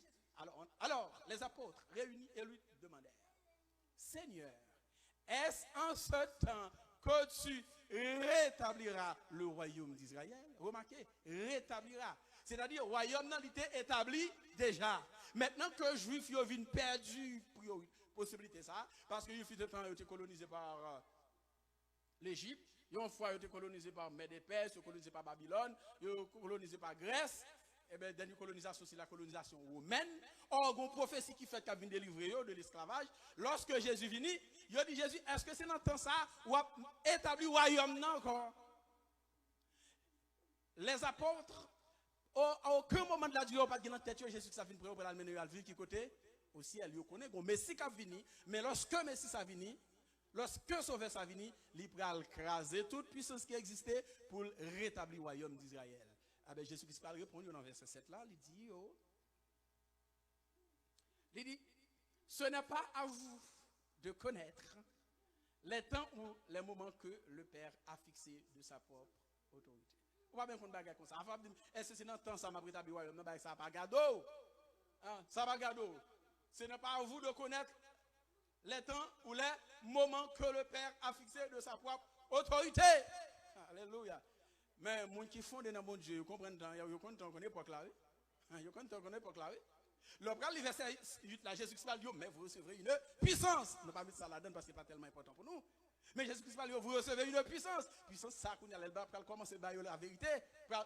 Alors, les apôtres réunis et lui demandèrent, Seigneur, est-ce en ce temps que tu rétabliras le royaume d'Israël? Remarquez, rétablira. C'est-à-dire, le royaume n'a été établi déjà. Maintenant que les Juifs viennent perdu possibilité ça, parce que les Juifs ont été colonisés par l'Égypte, une fois ils ont été colonisés par Médès-Perse, ils ont été colonisés par Babylone, ils ont été colonisés par Grèce. Et bien, dernière colonisation, c'est la colonisation romaine. Or, il y a une prophétie qui fait qu'il vient délivrer de l'esclavage. Lorsque Jésus vient, il a dit Jésus, est-ce que c'est dans le temps ça ou a établi le royaume encore? Les apôtres, à aucun moment de la durée, pas de dans tête Jésus qui vient pour l'amener à qui côté au ciel. Il connaît que Messie qui a venu, mais lorsque Messie a venu, lorsque Sauveur a venu, il va écraser toute puissance qui existait pour rétablir le royaume d'Israël. Ah ben Jésus-Christ va répondre dans verset 7 là, il dit, ce n'est pas à vous de connaître les temps ou les moments que le Père a fixé de sa propre autorité. On va bien qu'on bagarre comme ça. Est-ce que c'est dans le temps ça m'a rétabli le royaume? Non, ça va pas gado. Ça va gado. Ce n'est pas à vous de connaître les temps ou les moments que le Père a fixé de sa propre autorité. Alléluia. Mais les gens qui font dans mon Dieu, ils comprennent tant, ils comprennent qu'on est pas clair. Ils comprennent qu'on est pas clair. Le verset 8 là, Jésus-Christ va dire, mais vous recevrez une puissance. Ne pas mettre ça là-dedans parce que ce n'est pas tellement important pour nous. Mais Jésus-Christ va lui vous recevez une puissance. Puissance, ça, qu'on a va commencer à la vérité.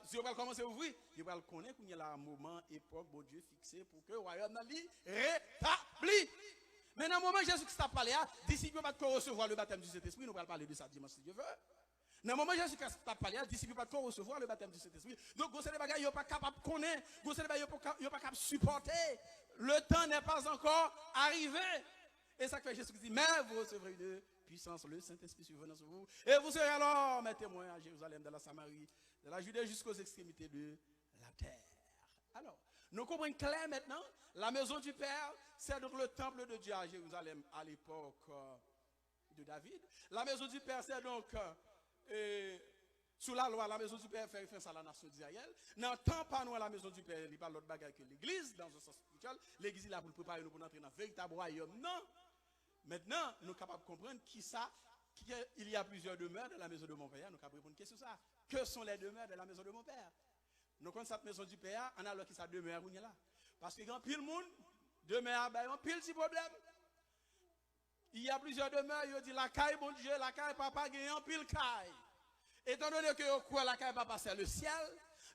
Si on va commencer à ouvrir, il va connaître qu'il y a un moment, époque, bon Dieu fixé pour que le royaume n'a rétabli. Mais dans le moment où Jésus-Christ a parlé, disciples ne peuvent pas recevoir le baptême du Saint-Esprit. Nous allons parler de ça dimanche si Dieu veut. Dans le moment où Jésus-Christ a parlé, disciples ne peuvent pas recevoir le baptême du Saint-Esprit. Donc, vous savez, ils ne sont pas capables de connaître, vous savez, ils ne sont pas capables de supporter. Le temps n'est pas encore arrivé. Et ça fait Jésus dit, mais vous recevrez une puissance, le Saint-Esprit survenant sur vous. Et vous serez alors mes témoins à Jérusalem, dans la Samarie, de la Judée jusqu'aux extrémités de la terre. Alors, nous comprenons clair maintenant, la maison du Père, c'est donc le temple de Dieu à Jérusalem à l'époque de David. La maison du Père, c'est donc, sous la loi, la maison du Père fait référence à la nation d'Israël. Dans le temps, pas nous à la maison du Père, il n'y a pas l'autre bagage que l'église, dans un sens spirituel. L'église est là pour préparer nous pour entrer dans le véritable royaume. Non. Maintenant, nous sommes capables de comprendre qu'il y a plusieurs demeures dans la maison de mon Père. Nous sommes capables de répondre à une question ça. Que sont les demeures de la maison de mon Père? Nous connaissons cette maison du Père, on a alors qui ça demeure où là. Parce que quand pile le monde demeure, ben, pile petit problème. Il y a plusieurs demeures, il dit la caille, bon Dieu, la caille papa gagnant pile caille. Étant donné que quoi la caille papa c'est le ciel,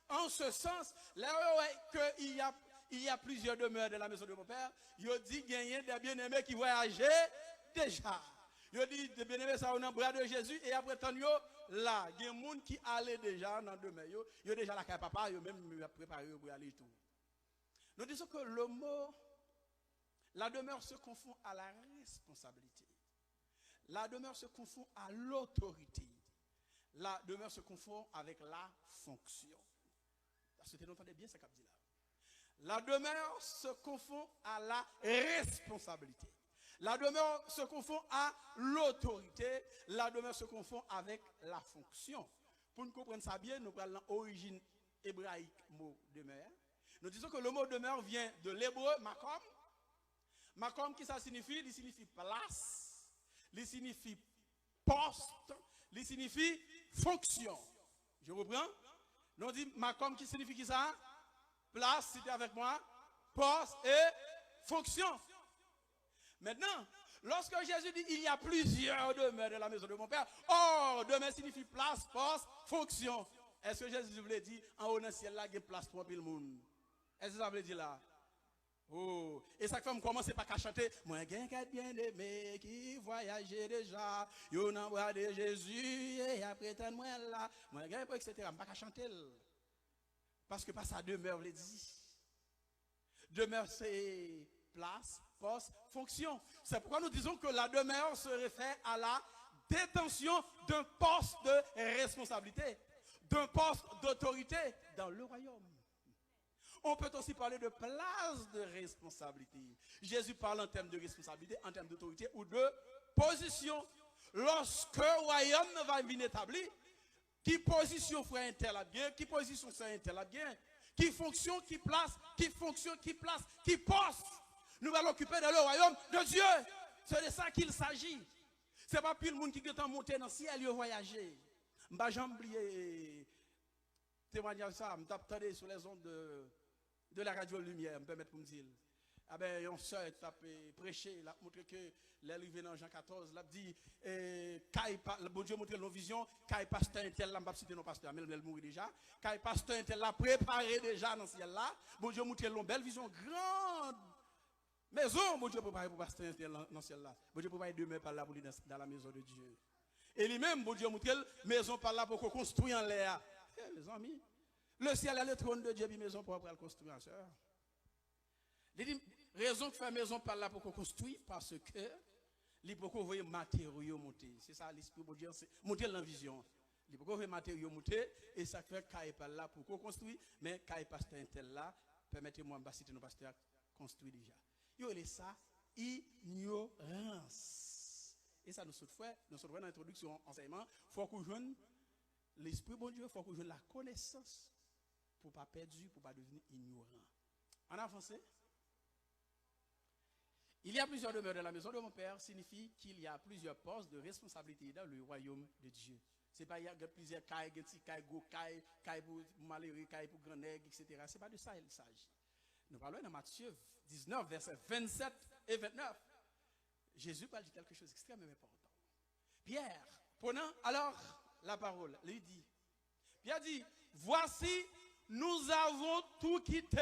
en ce sens, là qu'il y a plusieurs demeures de la maison de mon Père, il dit gagner des bien-aimés qui voyageaient déjà. Il dit des bien-aimés ça dans le bras de Jésus et après tant là, il y a des gens qui allaient déjà dans demeure, il y a déjà la caille papa, il même préparé pour aller tout. Nous disons que le mot la demeure se confond à la responsabilité. La demeure se confond à l'autorité. La demeure se confond avec la fonction. Parce que vous entendez bien ce qu'a dit là. La demeure se confond à la responsabilité. La demeure se confond à l'autorité. La demeure se confond avec la fonction. Pour nous comprendre ça bien, nous prenons l'origine hébraïque mot demeure. Nous disons que le mot demeure vient de l'hébreu makom. Makom qui ça signifie? Il signifie place, il signifie poste, il signifie fonction. Je reprends. Nous dit makom qui signifie qui ça? Place, c'était avec moi, poste et fonction. Maintenant, lorsque Jésus dit il y a plusieurs demeures de la maison de mon Père, or demeure signifie place, poste, fonction. Est-ce que Jésus voulait dire en haut dans le ciel là, il y a place pour le monde? Est-ce que ça veut dire là? Oh, et ça fait me commencer par chanter. Moi, j'ai un bien aimé qui voyageait déjà. Yo nan bras de Jésus et après tant moi là. Moi, j'ai pas etc. Je pas chanter. Parce que pas ça demeure le dit. Demeure c'est place, poste, fonction. C'est pourquoi nous disons que la demeure se réfère à la détention d'un poste de responsabilité, d'un poste d'autorité dans le royaume. On peut aussi parler de place de responsabilité. Jésus parle en termes de responsabilité, en termes d'autorité ou de position. Lorsque le royaume ne va venir établi, qui position frère un tel a bien, qui position ça un tel a bien, qui fonction, qui place, qui fonction, qui place, qui poste. Nous allons occuper dans le royaume de Dieu. C'est de ça qu'il s'agit. Ce n'est pas plus le monde qui est monté dans le ciel et voyager. Je n'ai jamais oublié témoignage ça, je m'attendais sur les ondes de la radio Lumière, me permettre pour me dire. Ah ben, on sœur tapé prêché, il a montré que l'arrivée dans Jean 14, il a dit, bon Dieu montré nos visions, quand pasteur intel, là, je ne vais pas citer nos pasteurs, mais il mourit déjà, quand pasteur intel l'a préparé déjà dans ce ciel là, bon Dieu montré une belle vision, grande maison, bon Dieu préparé pour pasteur intel dans ce ciel là, bon Dieu préparé demain par là pour lui dans la maison de Dieu. Et lui-même, bon Dieu montré maison par là pour qu'on construise en l'air. Les amis, le ciel est le trône de Dieu, puis maison pour le construire en sœur. Il dit, raison que faire maison par là pour qu'on construise, parce que il faut qu'on voit matériaux monter. C'est ça l'esprit de Dieu, c'est monter la vision. Il faut qu'on voit matériaux monter, et ça fait qu'il par là pour qu'on construise, mais qu'il pasteur intel là, permettez-moi de citer nos pasteurs construit déjà. Il y a ça, ignorance. Et ça, nous sommes dans l'introduction, enseignement, il faut qu'on joue l'esprit de Dieu, il faut qu'on joue la connaissance pour ne pas perdre, pour ne pas devenir ignorant. En avancé, il y a plusieurs demeures dans la maison de mon Père, signifie qu'il y a plusieurs postes de responsabilité dans le royaume de Dieu. Ce n'est pas qu'il y a plusieurs cailles, cailles pour malheureux, cailles pour grand nègre, etc. Ce n'est pas de ça il s'agit. Nous parlons dans Matthieu 19, versets 27 et 29. Jésus parle de quelque chose d'extrêmement important. Pierre, prenant alors la parole, lui dit, Pierre dit, voici, nous avons tout quitté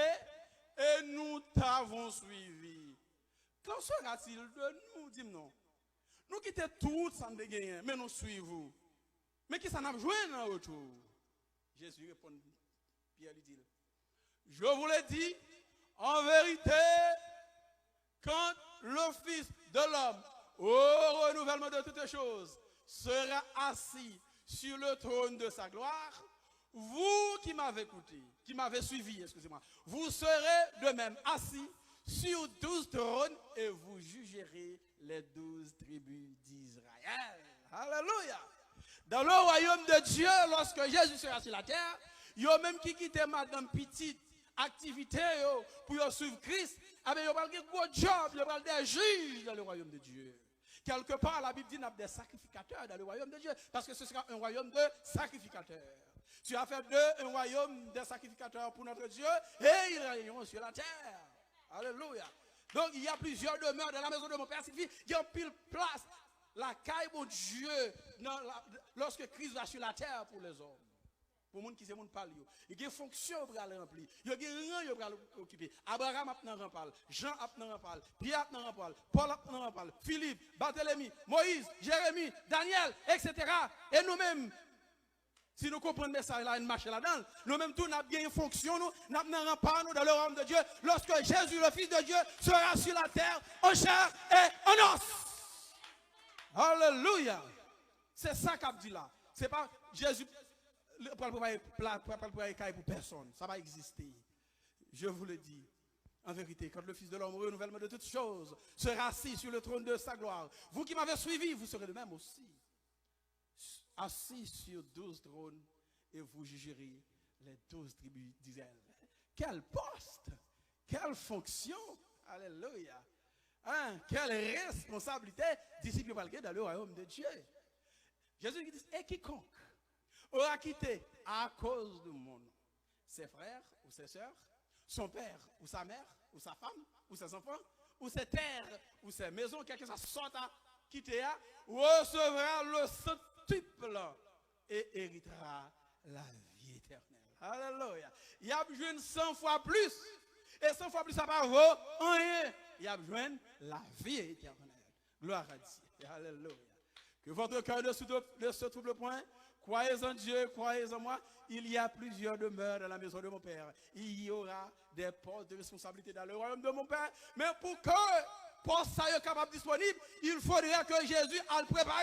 et nous t'avons suivi. Qu'en sera-t-il de nous, dis-nous? Nous quittons tout sans dégainer, mais nous suivons. Mais qui s'en a besoin dans retour? Jésus répond, Pierre lui dit, je vous l'ai dit, en vérité, quand le Fils de l'homme, au renouvellement de toutes choses, sera assis sur le trône de sa gloire, vous qui m'avez écouté, qui m'avez suivi, excusez-moi, vous serez de même assis sur 12 trônes et vous jugerez les 12 tribus d'Israël. Alléluia. Dans le royaume de Dieu, lorsque Jésus sera sur la terre, il y a même qui quittent madame petite activité pour suivre Christ, il y a un gros job, il y a des juges dans le royaume de Dieu. Quelque part, la Bible dit qu'il y a des sacrificateurs dans le royaume de Dieu, parce que ce sera un royaume de sacrificateurs. Tu as fait un royaume de sacrificateurs pour notre Dieu, et ils règneront sur la terre. Alléluia. Donc, il y a plusieurs demeures dans la maison de mon Père, signifie qu'il y a pile place, la caille de Dieu, lorsque Christ va sur la terre pour les hommes. Pour les gens qui ne parlent pas. Il y a des fonctions pour aller remplir. Il y a des rangs pour aller occuper. Abraham a pris parle, Jean a pris parle, Pierre a pris parle, Paul a pris parle, Philippe, Barthélemy, Moïse, Jérémie, Daniel, etc. Et nous-mêmes, si nous comprenons le message là, une marche là-dedans, nous-mêmes, nous avons bien une fonction, nous avons pas nous dans le royaume de Dieu, lorsque Jésus, le Fils de Dieu, sera sur la terre, en chair et en os. Alléluia. C'est ça qu'a dit là. C'est pas Jésus. Pour personne, ça va exister. Je vous le dis, en vérité, quand le Fils de l'homme, au renouvellement de toutes choses, sera assis sur le trône de sa gloire, vous qui m'avez suivi, vous serez de même aussi. Assis sur 12 trônes, et vous jugerez les 12 tribus d'Israël. Quel poste, quelle fonction, alléluia. Hein, quelle responsabilité, disciple dans le royaume de Dieu. Jésus dit, et quiconque aura quitté à cause du monde ses frères ou ses sœurs, son père ou sa mère, ou sa femme, ou ses enfants, ou ses terres, ou ses maisons, quelque chose sorte à quitter, recevra le centuple et héritera la vie éternelle. Alléluia. Il y a besoin de 100 fois plus. Et 100 fois plus, ça va vaut rien. Il y a besoin de la vie éternelle. Gloire à Dieu. Alléluia. Que votre cœur ne se trouble point. Croyez en Dieu, croyez en moi. Il y a plusieurs demeures dans la maison de mon Père. Il y aura des postes de responsabilité dans le royaume de mon Père. Mais pour que poste soit capable disponible, il faudrait que Jésus le prépare.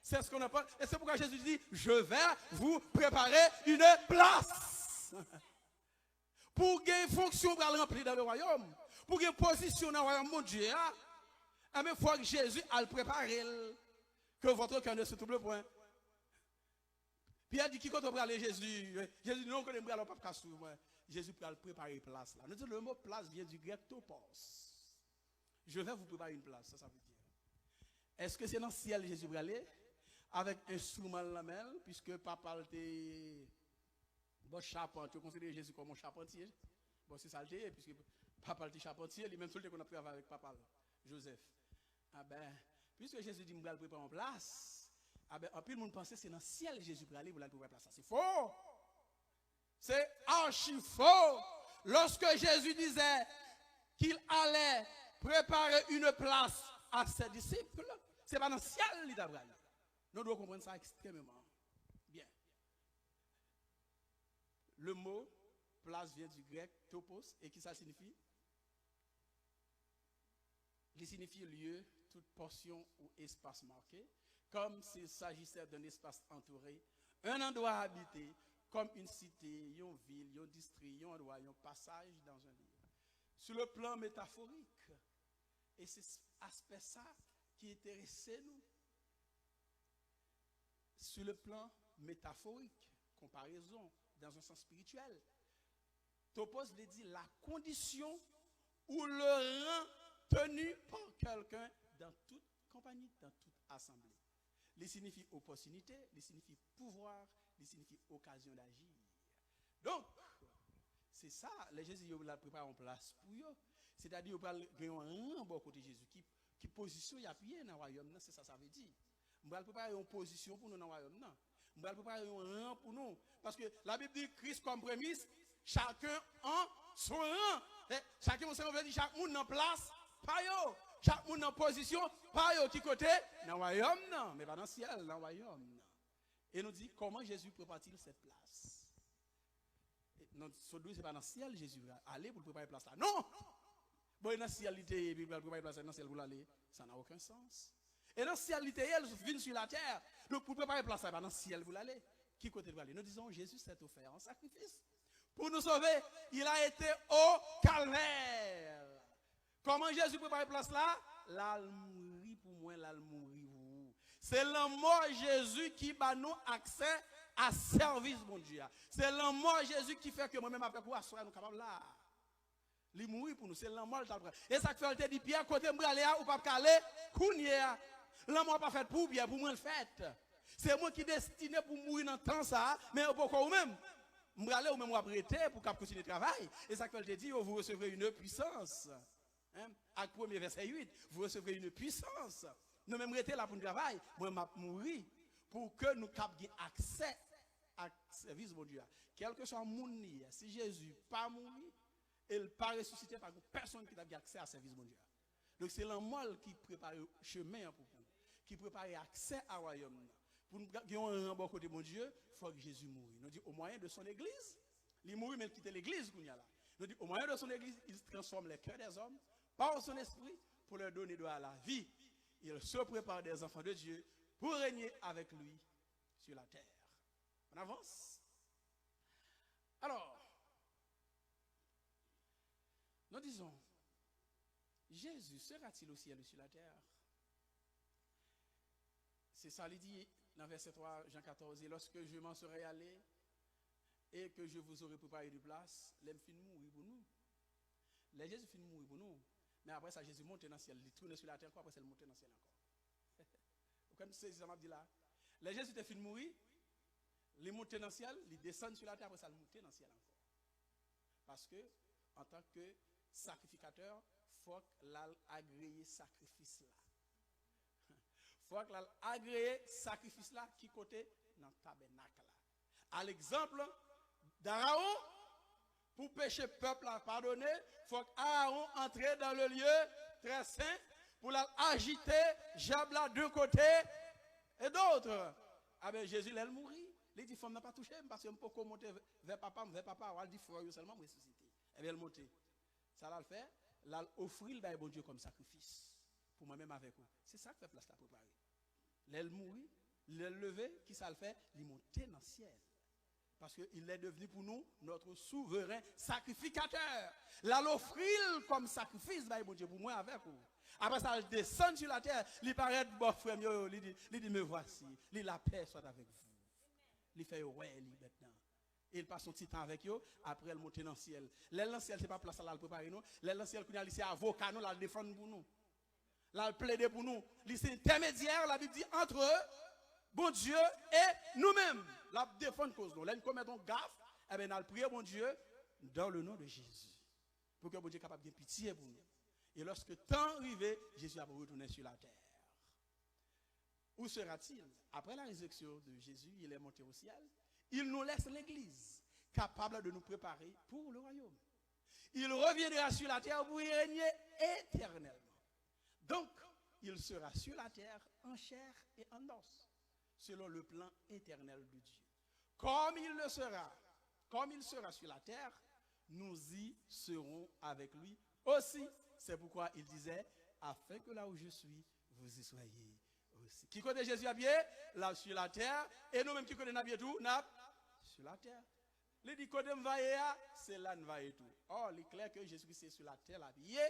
C'est ce qu'on appelle. Et c'est pourquoi Jésus dit, je vais vous préparer une place. Pour gagner une fonction pour aller remplir dans le royaume. Pour gagner une position dans le royaume de Dieu. Mais il faut que Jésus le prépare. Que votre cœur ne se trouble point. Pierre dit qui quand on aller Jésus. Jésus dit non, qu'on aime aller pas casser moi. Jésus peut préparer place là. Nous disons le mot place vient du grec topos. Je vais vous préparer une place, ça veut dire. Est-ce que c'est dans le ciel Jésus va aller avec un instrument dans la main puisque papa était bon charpentier, tu considères Jésus comme un charpentier. Bon c'est ça le est puisque papa était charpentier, lui-même tout le temps qu'on a travaillé avec papa Joseph. Ah ben puisque Jésus dit, je vais préparer en place, en plus, le monde pense que c'est dans le ciel Jésus pour aller pour la préparer place. C'est faux. C'est archi faux. Lorsque Jésus disait qu'il allait préparer une place à ses disciples, c'est pas dans le ciel qu'il a préparé. Nous devons comprendre ça extrêmement bien. Le mot place vient du grec topos, et qui ça signifie? Il signifie lieu, toute portion ou espace marqué, comme s'il s'agissait d'un espace entouré, un endroit habité, comme une cité, une ville, un district, un endroit, un passage dans un livre. Sur le plan métaphorique, et c'est aspect ça qui intéresse nous. Sur le plan métaphorique, comparaison, dans un sens spirituel, topos veut dire la condition ou le rang tenu par quelqu'un dans toute compagnie, dans toute assemblée. Il signifie opportunité, il signifie pouvoir, il signifie occasion d'agir. Donc, c'est ça, les Jésus l'a préparé en place pour eux. C'est-à-dire qu'il y a un rang bon côté Jésus qui qui position y a pied dans le royaume, c'est ça veut dire. Nous allons préparer une position pour nous dans le royaume. Nous allons préparer un rang pour nous. Parce que la Bible dit Christ comme prémisse, chacun en son rang. Chacun veut dire chaque monde en place, pas yo. Chaque monde en position, pas yo qui côté dans le royaume, non, mais pas dans le ciel, dans le royaume. Non. Et nous dit comment Jésus prépare-t-il cette place? Non, c'est pas dans le ciel Jésus va aller pour préparer place là. Non! Bon, dans le ciel, il va préparer place dans le ciel pour aller. Ça n'a aucun sens. Et dans le ciel, il vient sur la terre. Donc pour préparer place là, dans le ciel pour aller. Qui côté pour aller? Nous disons Jésus s'est offert en sacrifice. Pour nous sauver, il a été au calvaire. Comment Jésus prépare place là? Là, il mourit pour moi, là, il mourit pour vous. C'est la mort Jésus qui va nous accès à service, mon Dieu. C'est la mort Jésus qui fait que moi-même, avec vous, à soi, nous sommes capables là. Il mourit pour nous, c'est la mort. Et ça fait, il dit, Pierre, côté moi, ou pas aller, Kounia. La mort pas faite pour Pierre, pour moi, le fait. C'est moi qui destiné pour mourir dans le temps, ça, mais pourquoi ou même? Je vais aller ou même prêter pour continuer le travail. Et ça fait, il dit, vous recevrez une puissance. Hein? Acte 1er, verset 8, vous recevrez une puissance. Nous même rester là pour le travail, moi je mourir pour que nous ayons accès à service de Dieu. Quel que soit le monde, si Jésus pas mourir, il n'a pas ressuscité par personne qui a accès à service de Dieu. Donc c'est l'homme qui prépare le chemin pour nous, qui prépare accès au royaume. Pour nous gagner un bon côté de Dieu, il faut que Jésus mourre. Nous dit au moyen de son église, il mourit mais il quitte l'église. Nous dit au moyen de son église, il transforme les cœurs des hommes par son esprit pour leur donner de la vie. Il se prépare des enfants de Dieu pour régner avec lui sur la terre. On avance. Alors, nous disons, Jésus sera-t-il au ciel ou sur la terre? C'est ça, il dit dans verset 3, Jean 14, et lorsque je m'en serai allé et que je vous aurai préparé de place, l'homme finit mourir pour nous. Les Jésus finit mourir pour nous. Mais après ça, Jésus monte dans le ciel, il tourne sur la terre, après ça, il monte dans le ciel encore. Vous connaissez ce que ça m'a dit là? Les Jésus te finit mourir, il monte dans le ciel, il descend sur la terre, après ça, il monte dans le ciel encore. Parce que, en tant que sacrificateur, il faut qu'il agréé sacrifice là. Il faut qu'il agréé sacrifice là qui côté dans le tabernacle là. À l'exemple d'Aaron, pour pécher peuple à pardonner, il faut qu'Aaron entre dans le lieu très saint pour l'agiter, Jabla d'un côté et d'autre. Ah ben Jésus, il mourit. Il dit, femme n'a pas touché, parce que je ne peux pas monter vers papa, il dit, frère, seulement me ressusciter. Et bien, elle monte. Ça l'a fait, l'a offrir le bon Dieu comme sacrifice. Pour moi-même avec vous. C'est ça que fait place la préparer. Elle mourit, elle levé, qui ça le fait? Il monte dans le ciel. Parce qu'il est devenu pour nous notre souverain sacrificateur. Là, l'offrir comme sacrifice, bon Dieu, pour moi avec vous. Après ça, il descend sur la terre, il paraît bon frère, il dit, me voici, il la paix soit avec vous. Il fait ouais, maintenant. Il passe son petit temps avec eux, après il monte dans le ciel. L'aile dans le ciel, ce n'est pas place à la préparer nous. L'aile dans le ciel, c'est avocat, nous, la défendre pour nous. La plaider pour nous. C'est intermédiaire, la Bible dit, entre eux, bon Dieu et nous-mêmes. La défendre cause nous. Là, nous commettons gaffe, et bien, nous prions, bon Dieu, dans le nom de Jésus. Pour que bon Dieu soit capable de pitié pour nous. Et lorsque le temps arrivé, Jésus a retourné sur la terre. Où sera-t-il? Après la résurrection de Jésus, il est monté au ciel. Il nous laisse l'église, capable de nous préparer pour le royaume. Il reviendra sur la terre pour y régner éternellement. Donc, il sera sur la terre en chair et en os, selon le plan éternel de Dieu. Comme il sera sur la terre, nous y serons avec lui aussi. C'est pourquoi il disait, afin que là où je suis, vous y soyez aussi. Qui connaît Jésus à pied? Là sur la terre. Et nous-mêmes qui connaissons à pied tout, sur la terre. Il dit, quand on va c'est là qu'on va et tout. Or, il est clair que Jésus-Christ est sur la terre, la pied.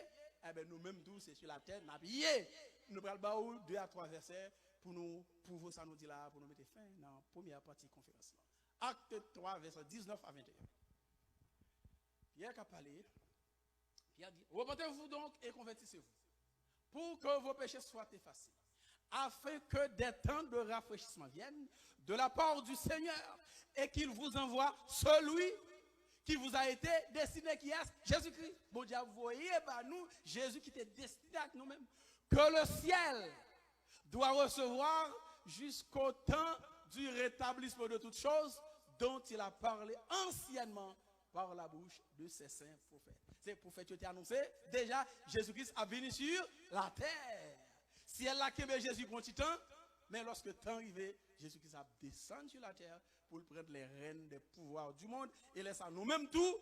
Eh bien, nous-mêmes tous, c'est sur la terre, la pied. Nous prenons 2 à 3 versets pour nous prouver ça, nous dit là, pour nous mettre fin dans la première partie de la conférence. Acte 3, verset 19 à 21. Pierre a parlé. Pierre dit, repentez-vous donc et convertissez-vous, pour que vos péchés soient effacés, afin que des temps de rafraîchissement viennent de la part du Seigneur et qu'il vous envoie celui qui vous a été destiné, qui est Jésus-Christ. Bon Dieu, vous voyez, nous, Jésus qui était destiné à nous-mêmes, que le ciel doit recevoir jusqu'au temps du rétablissement de toutes choses dont il a parlé anciennement par la bouche de ses saints prophètes. Ces prophètes qui ont été annoncés, déjà, Jésus-Christ a venu sur la terre. Si elle a qu'aimé Jésus pour un petit temps, mais lorsque le temps arrivé, Jésus-Christ a descendu sur la terre pour prendre les rênes des pouvoirs du monde et laisser nous-mêmes tout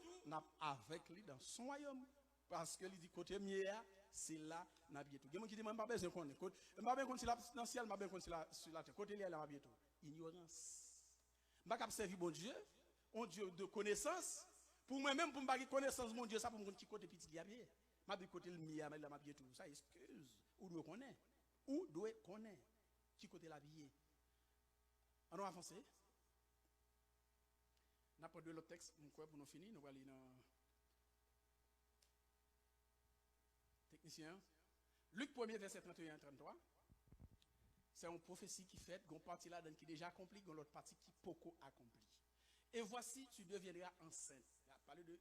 avec lui dans son royaume. Parce que il dit côté mieux, c'est là n'a bien tout. Il y a des gens qui disent moi pas besoin qu'on écoute, pas besoin qu'on soit dans le ciel, pas besoin qu'on sur la terre. Côté là n'a bien tout. Ignorance. Pas capable servir bon Dieu, un Dieu de connaissance. Pour moi-même pour me connaissance mon Dieu ça pour me petit côté petit bien. M'a bien côté le mieux, mais là m'a bien tout. Ça excuse. Où doit connaître? Où doit connaître? Qui côté la vie? On va avancer. N'a pas de l'autre texte pour nous finir, nous allons aller dans technicien. Luc 1er verset 31 33. C'est une prophétie qui fait une partie là qui est déjà accomplie, une autre partie qui beaucoup accomplie. Et voici tu deviendras enceinte. Il a parlé de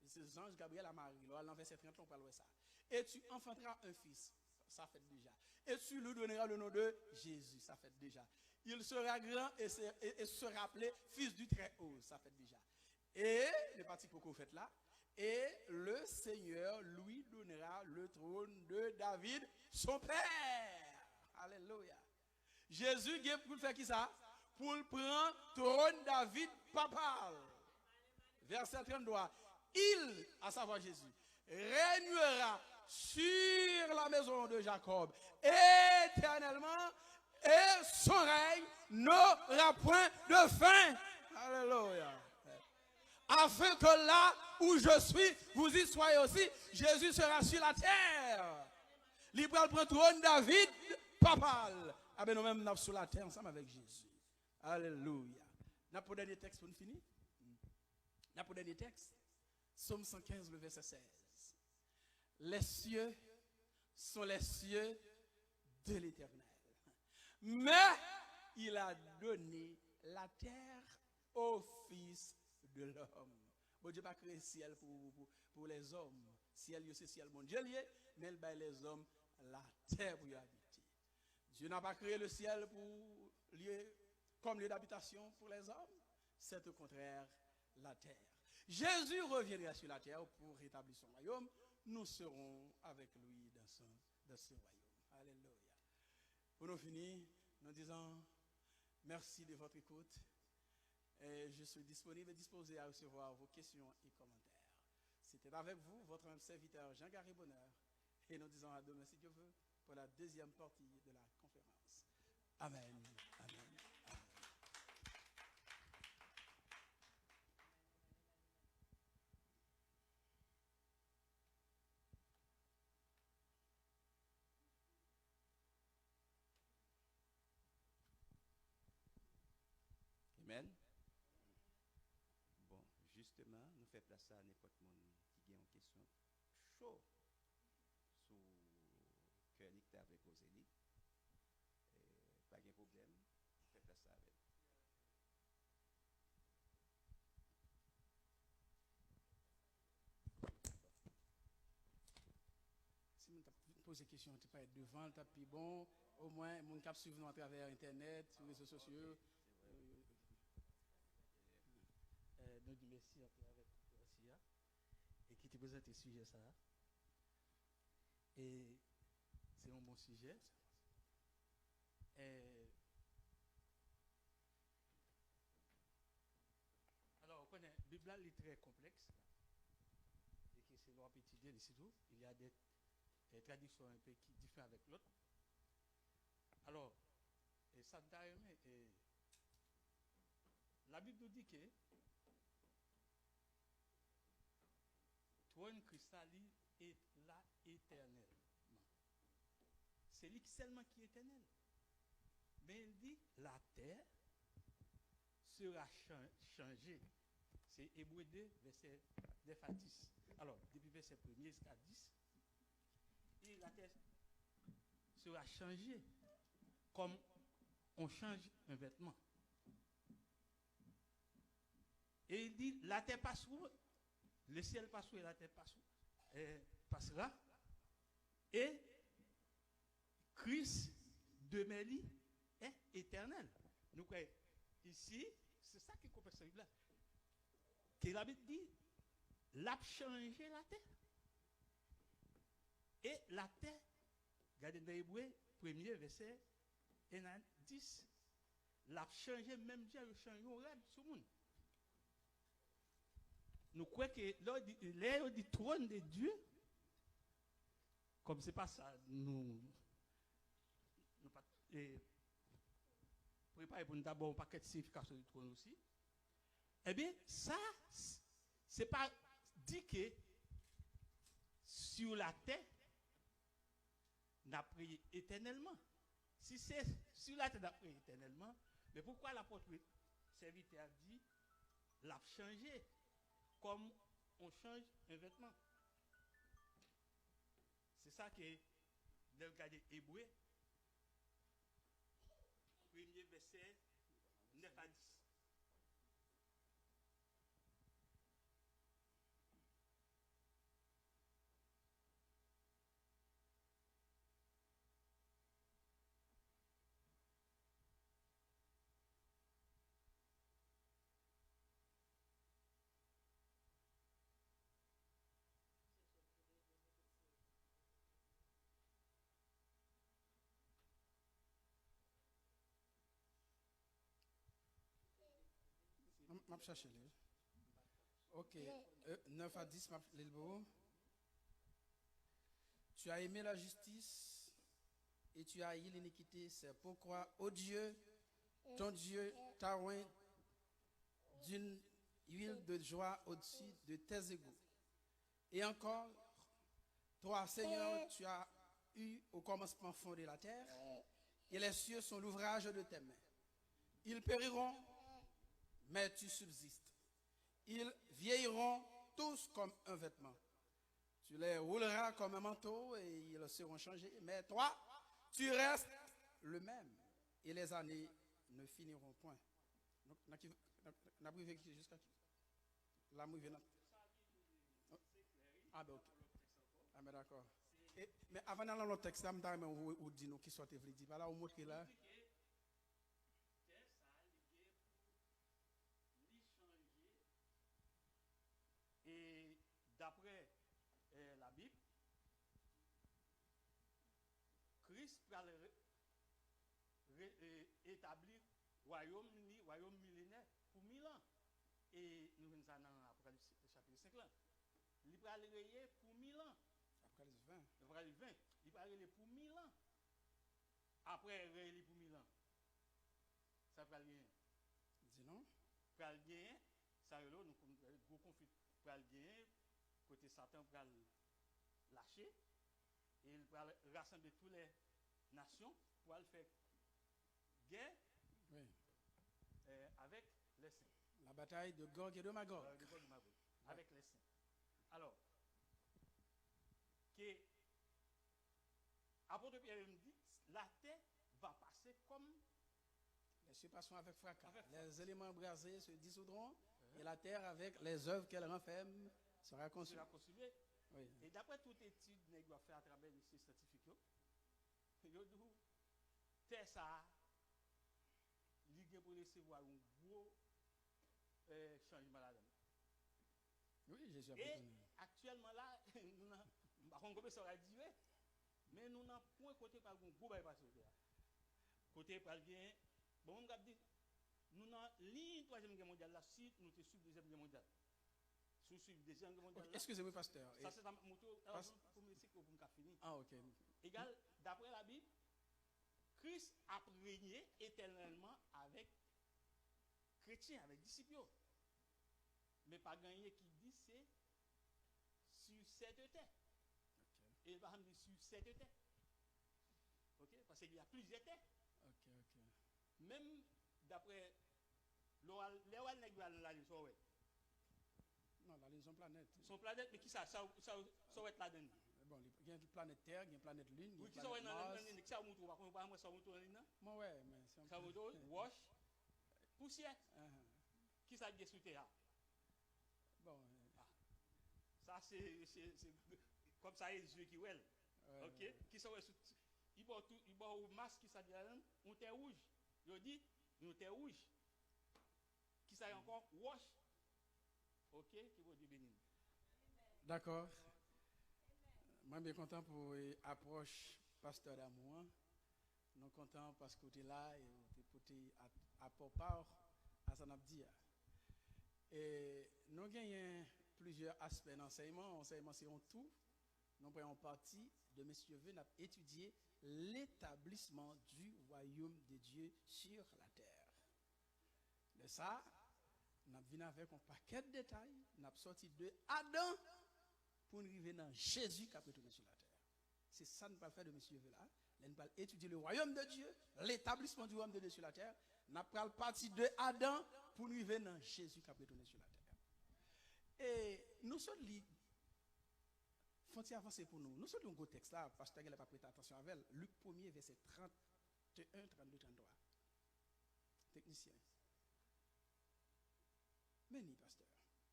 ces anges Gabriel à Marie. Là dans verset 30 on parle de ça. Et tu enfanteras un fils. Ça fait déjà. Et tu lui donneras le nom de Jésus. Ça fait déjà. Il sera grand et sera appelé fils du Très-Haut. Ça fait déjà. Et les parties beaucoup faites là. Et le Seigneur lui donnera le trône de David, son père. Alléluia. Jésus vient pour faire qui ça? Pour prendre le trône David papal. Verset 33. Il, à savoir Jésus, régnera sur la maison de Jacob éternellement et son règne n'aura point de fin. Alléluia. Afin que là où je suis, vous y soyez aussi, Jésus sera sur la terre. Il prend le trône David, papal. Ah ben nous-mêmes, nous sommes sur la terre ensemble avec Jésus. Alléluia. N'a pas dernier texte pour nous finir? N'a pas dernier texte? Psaume 115, le verset 16. Les cieux sont les cieux de l'Éternel. Mais il a donné la terre au Fils de l'homme. Bon Dieu n'a pas créé le ciel pour les hommes. Ciel, c'est ciel mondial, mais il a les hommes la terre pour y habiter. Dieu n'a pas créé le ciel comme lieu d'habitation pour les hommes. C'est au contraire la terre. Jésus reviendra sur la terre pour rétablir son royaume. Nous serons avec lui dans ce royaume. Alléluia. Pour nous finir, nous disons merci de votre écoute. Et je suis disponible et disposé à recevoir vos questions et commentaires. C'était avec vous, votre serviteur Jean-Garry Bonheur. Et nous disons à demain, si Dieu veut, pour la deuxième partie de la conférence. Amen. Amen. Amen. Bon, justement, nous faisons place à n'importe qui qui a une question chaud sur cœur avec Rosélie. Pas de problème, nous faisons place à avec. Si vous posez des questions, tu peux être devant le tapis bon. Au moins, mon cap suivre nous à travers Internet, sur les réseaux sociaux. Nous disons merci avec Garcia et qui te présente le sujet ça. Et c'est un bon sujet. Alors, on connaît, la Bible est très complexe et que c'est l'on peut étudier ici tout. Il y a des traductions un peu qui diffèrent avec l'autre. Alors, et ça la Bible nous dit que trône cristalline est là éternellement. C'est lui seulement qui est éternel. Mais il dit la terre sera changée. C'est Hébreux 2, verset 9 à 10. Alors, depuis verset 1er jusqu'à 10, et la terre sera changée comme on change un vêtement. Et il dit la terre passera, le ciel passera et la terre passera. Et Christ demeure est éternel. Nous croyons ici, c'est ça qui est complexe là. Que la Bible dit, l'a changé la terre. Et la terre, regardez dans Hébreu, premier verset, 1 à 10, l'a changé, même Dieu a changé au rêve sur le monde. Nous croyons que l'air du trône de Dieu, comme c'est pas ça, nous pas préparer pour nous d'abord un paquet de signification du trône aussi. Eh bien, ça, c'est pas dit que sur la terre, n'a prié éternellement. Si c'est sur la terre, n'a prié éternellement, mais pourquoi l'apôtre serviteur a dit, l'a changé, comme on change un vêtement? C'est ça que, de regarder Hébreu, premier verset 9 à 10. Je vais chercher. Ok. 9 à 10, l'Elbo. Tu as aimé la justice et tu as haï l'iniquité. C'est pourquoi, ô Dieu, ton Dieu t'a oint d'une huile de joie au-dessus de tes égaux. Et encore, toi, Seigneur, tu as eu au commencement fondé la terre, et les cieux sont l'ouvrage de tes mains. Ils périront, mais tu subsistes. Ils vieilliront tous comme un vêtement. Tu les rouleras comme un manteau et ils seront changés. Mais toi, tu restes le même. Et les années ne finiront point. Donc, on a privé jusqu'à qui? La mouille venante. Ah ben ok. Ah ben d'accord. Mais avant d'aller dans le texte, je vais vous dire qui soit dit. Voilà, on montre là. Et d'après la Bible, Christ va établir royaume millénaire pour 1000 ans. Et nous venons dans Apocalypse chapitre 5 là. Il va le rayer pour 1000 ans. Apocalypse 20. Apocalypse 20. Il va le pour 1000 ans. Après, il pour 1000 ans. Ça va le gagner. Dis non. Ça va le gagner. Ça va le gros conflit. Ça va le gagner. Côté Satan va le lâcher. Et il va rassembler toutes les nations pour le faire guerre oui. Avec les saints. La bataille de Gog et de Magog. Avec les saints. Alors, que apôtre Pierre me dit, la terre va passer comme les cieux passeront avec fracas. Les éléments embrasés se dissoudront et la terre avec les œuvres qu'elle renferme sera consumée. Oui. Et d'après toute étude qu'on doit faire à travers les scientifiques, terre ça ligue pour recevoir un gros changement là-dedans. Oui, Jésus a et actuellement là, nous avons combien ça va durer, mais nous n'avons point côté par un gros bail passer côté par bien. Bon, on va dire, nous avons ligne troisième guerre mondiale là, si nous sommes sur deuxième guerre mondiale. Sous deuxième guerre mondiale. Excusez-moi, pasteur. Ça c'est un moto pour me dire que vous m'avez fini. Ah ok. Égal, d'après la Bible, Christ a régné éternellement avec chrétiens, avec disciples. Mais pas gagné qui dit c'est sur cette terre. Okay. Et il va me dire sur cette terre. Ok? Parce qu'il y a plusieurs terres. Ok. Même d'après les nègres la ligne, ouais. Non, la ligne, son planète. Son planète, mais qui ça va être là-dedans? Bon, il y a une planète Terre, il y a une planète Lune. Oui, qui ça va être là-dedans? Qui ça va moto? Moi, ça va moto là-dedans? Moi, ouais, mais c'est un peu. Ça va moto, wash, poussière. Qui ça dit sur Terre? Bon. Ça, c'est comme ça, les yeux qui ouellent. Ok? Qui ça va il boit au masque qui ça dit on était rouge. Je dis nous était rouge. Qui ça encore wash. OK, qui vous dit béni. D'accord. Moi, je suis content pour l'approche pasteur d'amour. Nous sommes contents parce que tu es là et tu es à part à ce qu'on a dit. Et nous avons plusieurs aspects d'enseignement. L'enseignement, c'est un tout. Nous prenons partie de M. V. Nous avons étudié l'établissement du royaume de Dieu sur la terre. De ça, nous avons venu avec un paquet de détails. Nous avons sorti de Adam pour arriver dans Jésus qui a retourné sur la terre. C'est ça que nous allons faire de M. V. là. Nous allons étudier le royaume de Dieu, l'établissement du royaume de Dieu sur la terre. Nous allons partir de Adam pour arriver dans Jésus qui a retourné sur la terre. Et nous sommes libres. Faut-il avancer pour nous? Nous sommes dans un gros texte là, parce que tu n'as pas prêté attention à elle. Luc 1er, verset 31, 32, 33. Technicien. Béni, pasteur.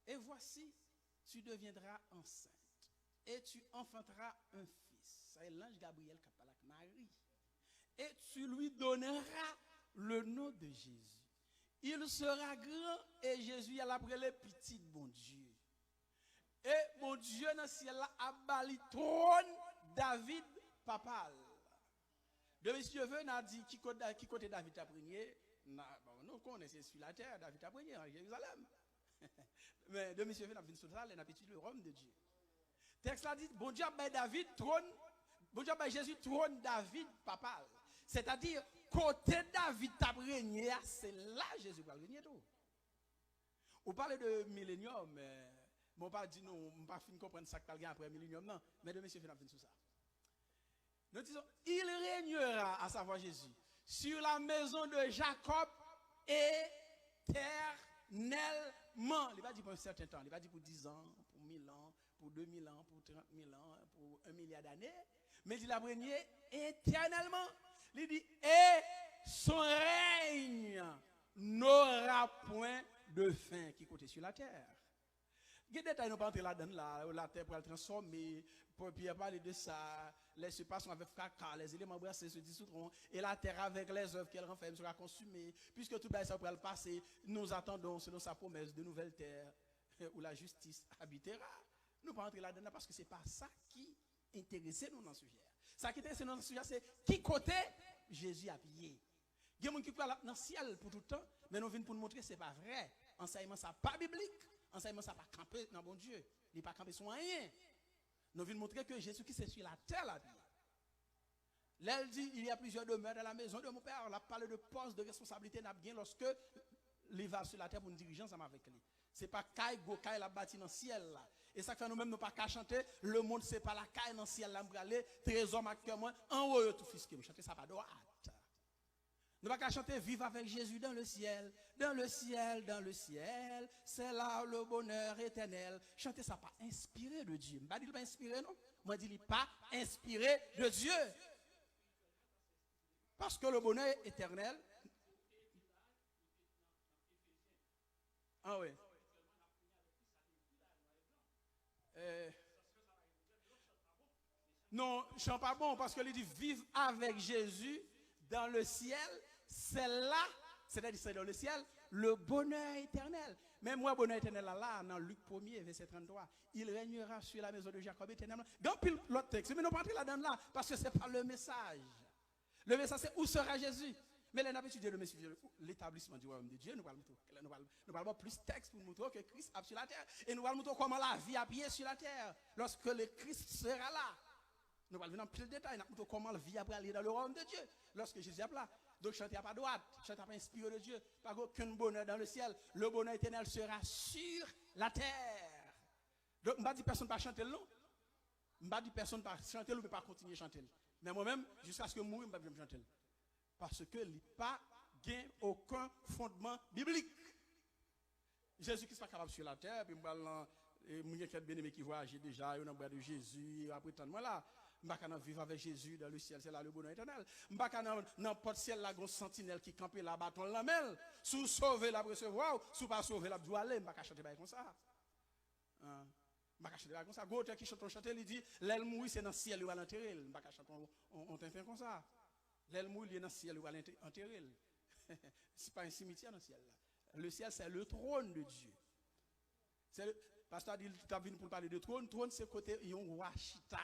Et voici, tu deviendras enceinte et tu enfanteras un fils. C'est l'ange Gabriel qui parle avec Marie. Et tu lui donneras le nom de Jésus. Il sera grand et Jésus a l'appelé le petit bon Dieu. Et mon Dieu dans le ciel a bali trône David papal. De monsieur veut n'a dit qui côté David a prégné. Nous connaissons sur la terre David a prégné en Jérusalem. Mais de monsieur veut n'a vu sur ça, il a étudié le royaume de Dieu. Texte là dit bon Dieu a bali David trône, bon Dieu a bali Jésus trône David papal. C'est-à-dire côté David a prégné, c'est là Jésus va régner tout. On parle de millénium mais bon, pas dit non, on pas fin comprendre ça que après millénium non, mais de monsieur fin sur ça. Nous disons il régnera, à savoir Jésus, sur la maison de Jacob éternellement. Il va dire pour un certain temps, il va dire pour 10 ans, pour 1000 ans, pour 2000 ans, pour 30 000 ans, pour 1 milliard d'années, mais il a régné éternellement. Il dit et son règne n'aura point de fin qui côté sur la terre. Il y a des détails, nous ne pouvons pas entrer là-dedans, la terre pour la transformer, pour Pierre parler de ça, les separations avec caca, les éléments brassés se dissoudront, et la terre avec les œuvres qu'elle renferme sera consumée, puisque tout ça pourra le passer, nous attendons selon sa promesse de nouvelles terres où la justice habitera. Nous ne pouvons pas entrer là-dedans parce que ce n'est pas ça qui intéresse nous dans ce sujet. Ça qui intéresse nous dans ce sujet, c'est qui côté Jésus a pillé. Il y a des gens qui croient dans le ciel pour tout le temps, mais nous venons pour nous montrer que ce n'est pas vrai. Enseignement, ça n'est pas biblique. Enseignement, ça n'a pas campé dans bon Dieu. Il n'a pas campé sur rien. Nous venons montrer que Jésus qui est sur la terre la vie. Là, elle dit, il y a plusieurs demeures dans la maison de mon père. On a parlé de poste de responsabilité n'a bien lorsque il va sur la terre pour une dirigeance avec lui. Ce n'est pas Kai Gokai la bâti dans le ciel là. Et ça fait nous-mêmes, nous pas qu'à chanter. Le monde, ce n'est pas la Kai dans le ciel là. Aller, trésor, ma cœur, moi, en haut, tout fisqué. Nous chanter ça pas droite. Nous pas qu'à chanter vivre avec Jésus dans le ciel, dans le ciel, dans le ciel. C'est là le bonheur éternel. Chanter ça pas inspiré de Dieu. Je ne dis pas inspiré, non. Moi, je dis pas inspiré de Dieu. Parce que le bonheur éternel. Ah oui. Non, je ne chante pas bon parce que il dit vivre avec Jésus dans le ciel. C'est là, c'est-à-dire c'est dans le ciel, le bonheur éternel. Même moi, bonheur éternel là, dans Luc 1er, verset 33, il régnera sur la maison de Jacob éternellement. Dans l'autre texte, mais nous ne pas entrer là-dedans là, parce que ce n'est pas le message. Le message, c'est où sera Jésus? Mais là, nous avons étudié l'établissement du royaume de Dieu. Nous parlons plus de texte pour nous montrer que Christ est sur la terre. Et nous allons montrer comment la vie a pied sur la terre lorsque le Christ sera là. Nous allons venir en plus de détails. Nous allons montrer comment la vie a aller dans le royaume de Dieu lorsque Jésus est là. Donc, chantez à pas droite, chantez à pas inspiré de Dieu. Pas aucun bonheur dans le ciel. Le bonheur éternel sera sur la terre. Donc, je ne dis personne pas chanter le nom. Je ne dis personne pas chanter le, mais pas continuer à chanter. Mais moi-même, jusqu'à ce que je mourre, je ne vais pas chanter. Parce que il n'y a pas aucun fondement biblique. Jésus-Christ n'est pas capable sur la terre, puis il y a quelques bien-aimés qui voyagent déjà, il y a un bras de Jésus, après tant de moi là. Je ne vais pas vivre avec Jésus dans le ciel, c'est là le bonheur éternel. Je ne vais pas dans n'importe ciel, la grosse sentinelle qui campe là, bâton la mêle. Sous sauver la recevoir, sous pas sauver la doit aller, je ne vais pas chanter comme ça. Je ne chanter comme ça. L'auteur qui chante il dit, l'aile mouille, c'est dans le ciel, il va l'enterrer. Je ne pas chanter on t'entend comme ça. L'aile mouille, il est dans le ciel, il va l'enterrer. Ce n'est pas un cimetière dans le ciel. Là. Le ciel, c'est le trône de Dieu. Le pasteur dit, tu as venu pour parler de trône. Trône, c'est côté, il y a un roi Chita.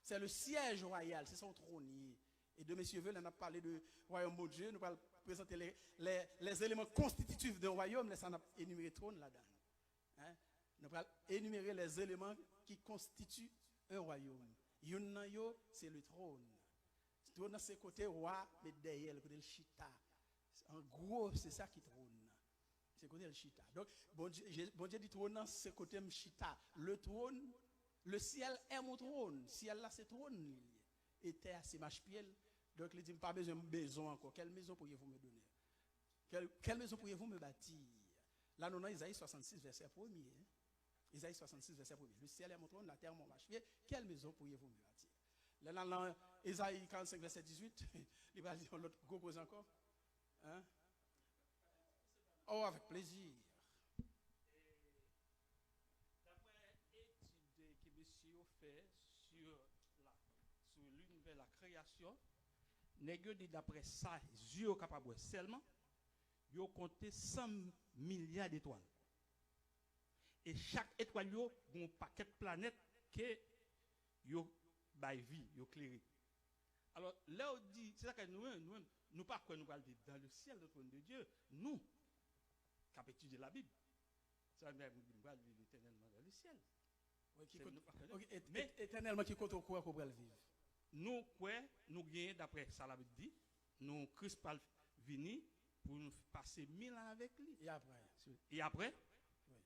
C'est le siège royal, c'est son trône. Et de messieurs veulent, on a parlé de royaume de Dieu, nous allons présenter les éléments constitutifs d'un royaume, laissez on a énuméré le trône là-dedans. Hein? Nous allons énumérer les éléments qui constituent un royaume. Yon c'est le trône. Le trône, c'est côté roi, mais derrière, le côté le chita. En gros, c'est ça qui trône. C'est côté le chita. Donc, bon Dieu dit trône, c'est côté le chita. Le trône, le ciel est mon trône. Ciel là, c'est trône. Et terre, c'est ma pied. Donc, il dit, pas besoin de maison encore. Quelle maison pourriez-vous me donner? Quelle maison pourriez-vous me bâtir? Là, nous avons Isaïe 66, verset 1er. Isaïe 66, verset 1er. Le ciel est mon trône, la terre, mon marche-pied. Quelle maison pourriez-vous me bâtir? Là, dans Isaïe 45, verset 18, il va dire l'autre gros cause encore. Hein? Oh, avec plaisir. D'après l'étude que monsieur fait sur l'univers de la création, d'après ça, Dieu est capable seulement, il a compté 100 milliards d'étoiles. Et chaque étoile a un paquet de planètes qui a vie, qui éclairé. Alors là, on dit, c'est ça que nous pas quoi nous allons vivre dans le ciel, le trône de Dieu. Nous, qui avons étudié la Bible, ça veut dire que nous allons vivre éternellement dans le ciel. Mais éternellement, qui compte au quoi qu'on va vivre? Nous, nous gagnons, d'après ça, la Bible dit, nous, Christ parle venir pour nous passer 1000 ans avec lui. Et après? Et après? Oui.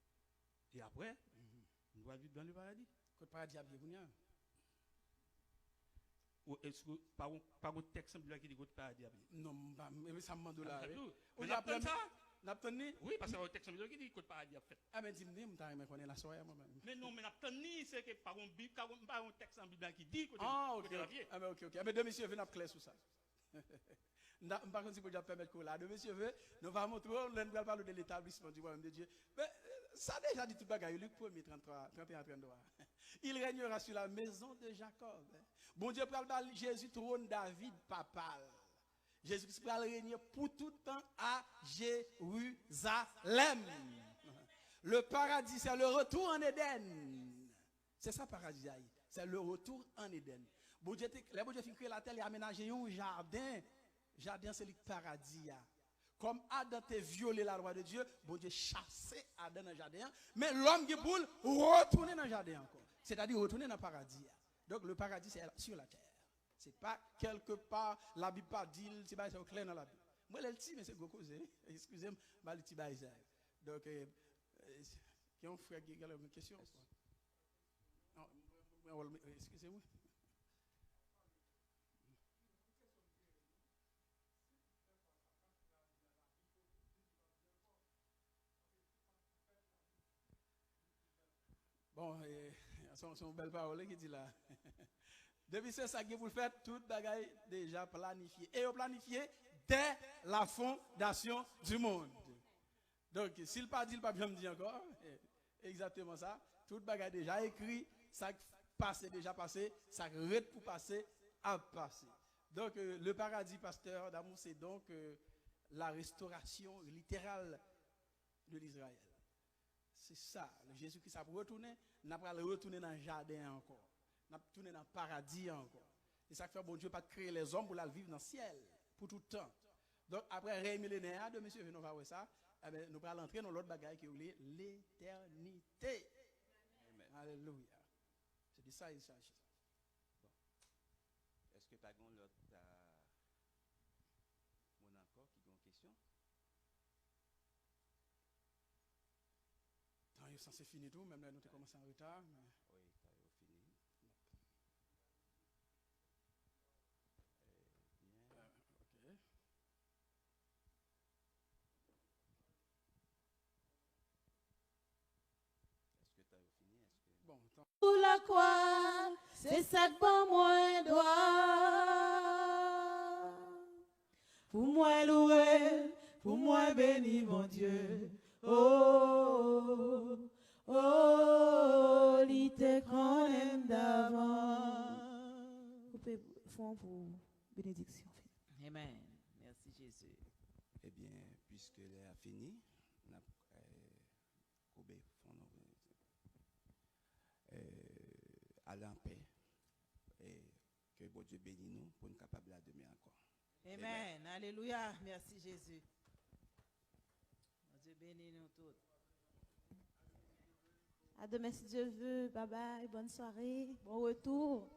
Et après, nous allons vivre dans le paradis. Le paradis a bien venu. Ou est-ce que par un texte qui dit que le paradis a bien? Non, mais ça me demande là. Mais après ça? Oui, parce que le texte qui dit que le paradis a fait. Ah, mais dis-moi, je connais la soirée moi-même. Mais non, mais c'est que par un texte en Bible qui dit que le paradis a bien. Ah, mais ok. Ah, mais deux messieurs, venez clair sur ça. Par contre, si vous pouvez permettre que là, deux messieurs, nous allons montrer, on va parler de l'établissement du royaume de Dieu. Mais ça a déjà dit tout le bagage, Luc 1er, 31, 33. Il régnera sur la maison de Jacob. Bon Dieu, parle Jésus, trône David, papal. Jésus-Christ va régner pour tout le temps à Jérusalem. Le paradis, c'est le retour en Éden. C'est ça, paradis. C'est le retour en Éden. Bon Dieu, les bon Dieu fin créer la terre, il a aménagé un jardin. Jardin, c'est le paradis. Comme Adam a violé la loi de Dieu, bon Dieu chassé Adam dans le jardin. Mais l'homme qui boule, retourner dans le jardin encore. C'est-à-dire retourner dans le paradis. Donc le paradis, c'est sur la terre. Ce n'est pas quelque part, la Bible pas dit, c'est clair dans la Bible. Moi, je le dis, mais c'est beaucoup. Excusez-moi, je le dis. Donc, qui ont frère qui a une question? Excusez-moi. Bon, son belle parole qui dit là. Depuis c'est ça que vous faites, tout bagaille déjà planifié. Et planifié dès la fondation du monde. Donc, s'il pas dit, il pas bien me dire encore. Exactement ça. Tout bagaille déjà écrit, ça passé déjà passé, ça reste pour passer, à passer. Donc, le paradis, pasteur d'amour, c'est donc la restauration littérale de l'Israël. C'est ça. Jésus-Christ a retourné, n'a pas retourné dans le jardin encore. N'a pas retourné dans le paradis encore. Et ça fait bon Dieu pas créer les hommes pour la vivre dans le ciel pour tout le temps. Donc après règne millénaire de monsieur nous va voir ça, nous allons entrer dans l'autre bagaille qui est l'éternité. Amen. Alléluia. C'est de ça il s'agit. Bon. Est-ce que tu as l'autre mon encore qui a une question? Ça c'est fini tout, même là nous avons commencé en retard. Mais... Oui, tu as fini. Bien. Ok. Est-ce que tu as fini? Bon, pour la croix, c'est ça que pour moi doit. Pour moi louer, pour moi bénir mon Dieu. Oh, oh, fond pour bénédiction. Amen. Merci Jésus. Eh bien, puisque l'heure a fini, on a aller en paix et que bon Dieu bénisse nous pour nous capables de demain encore. Amen. Alléluia. Merci Jésus. Bon Dieu bénisse nous tous. À demain si Dieu veut. Bye bye. Bonne soirée. Bon retour.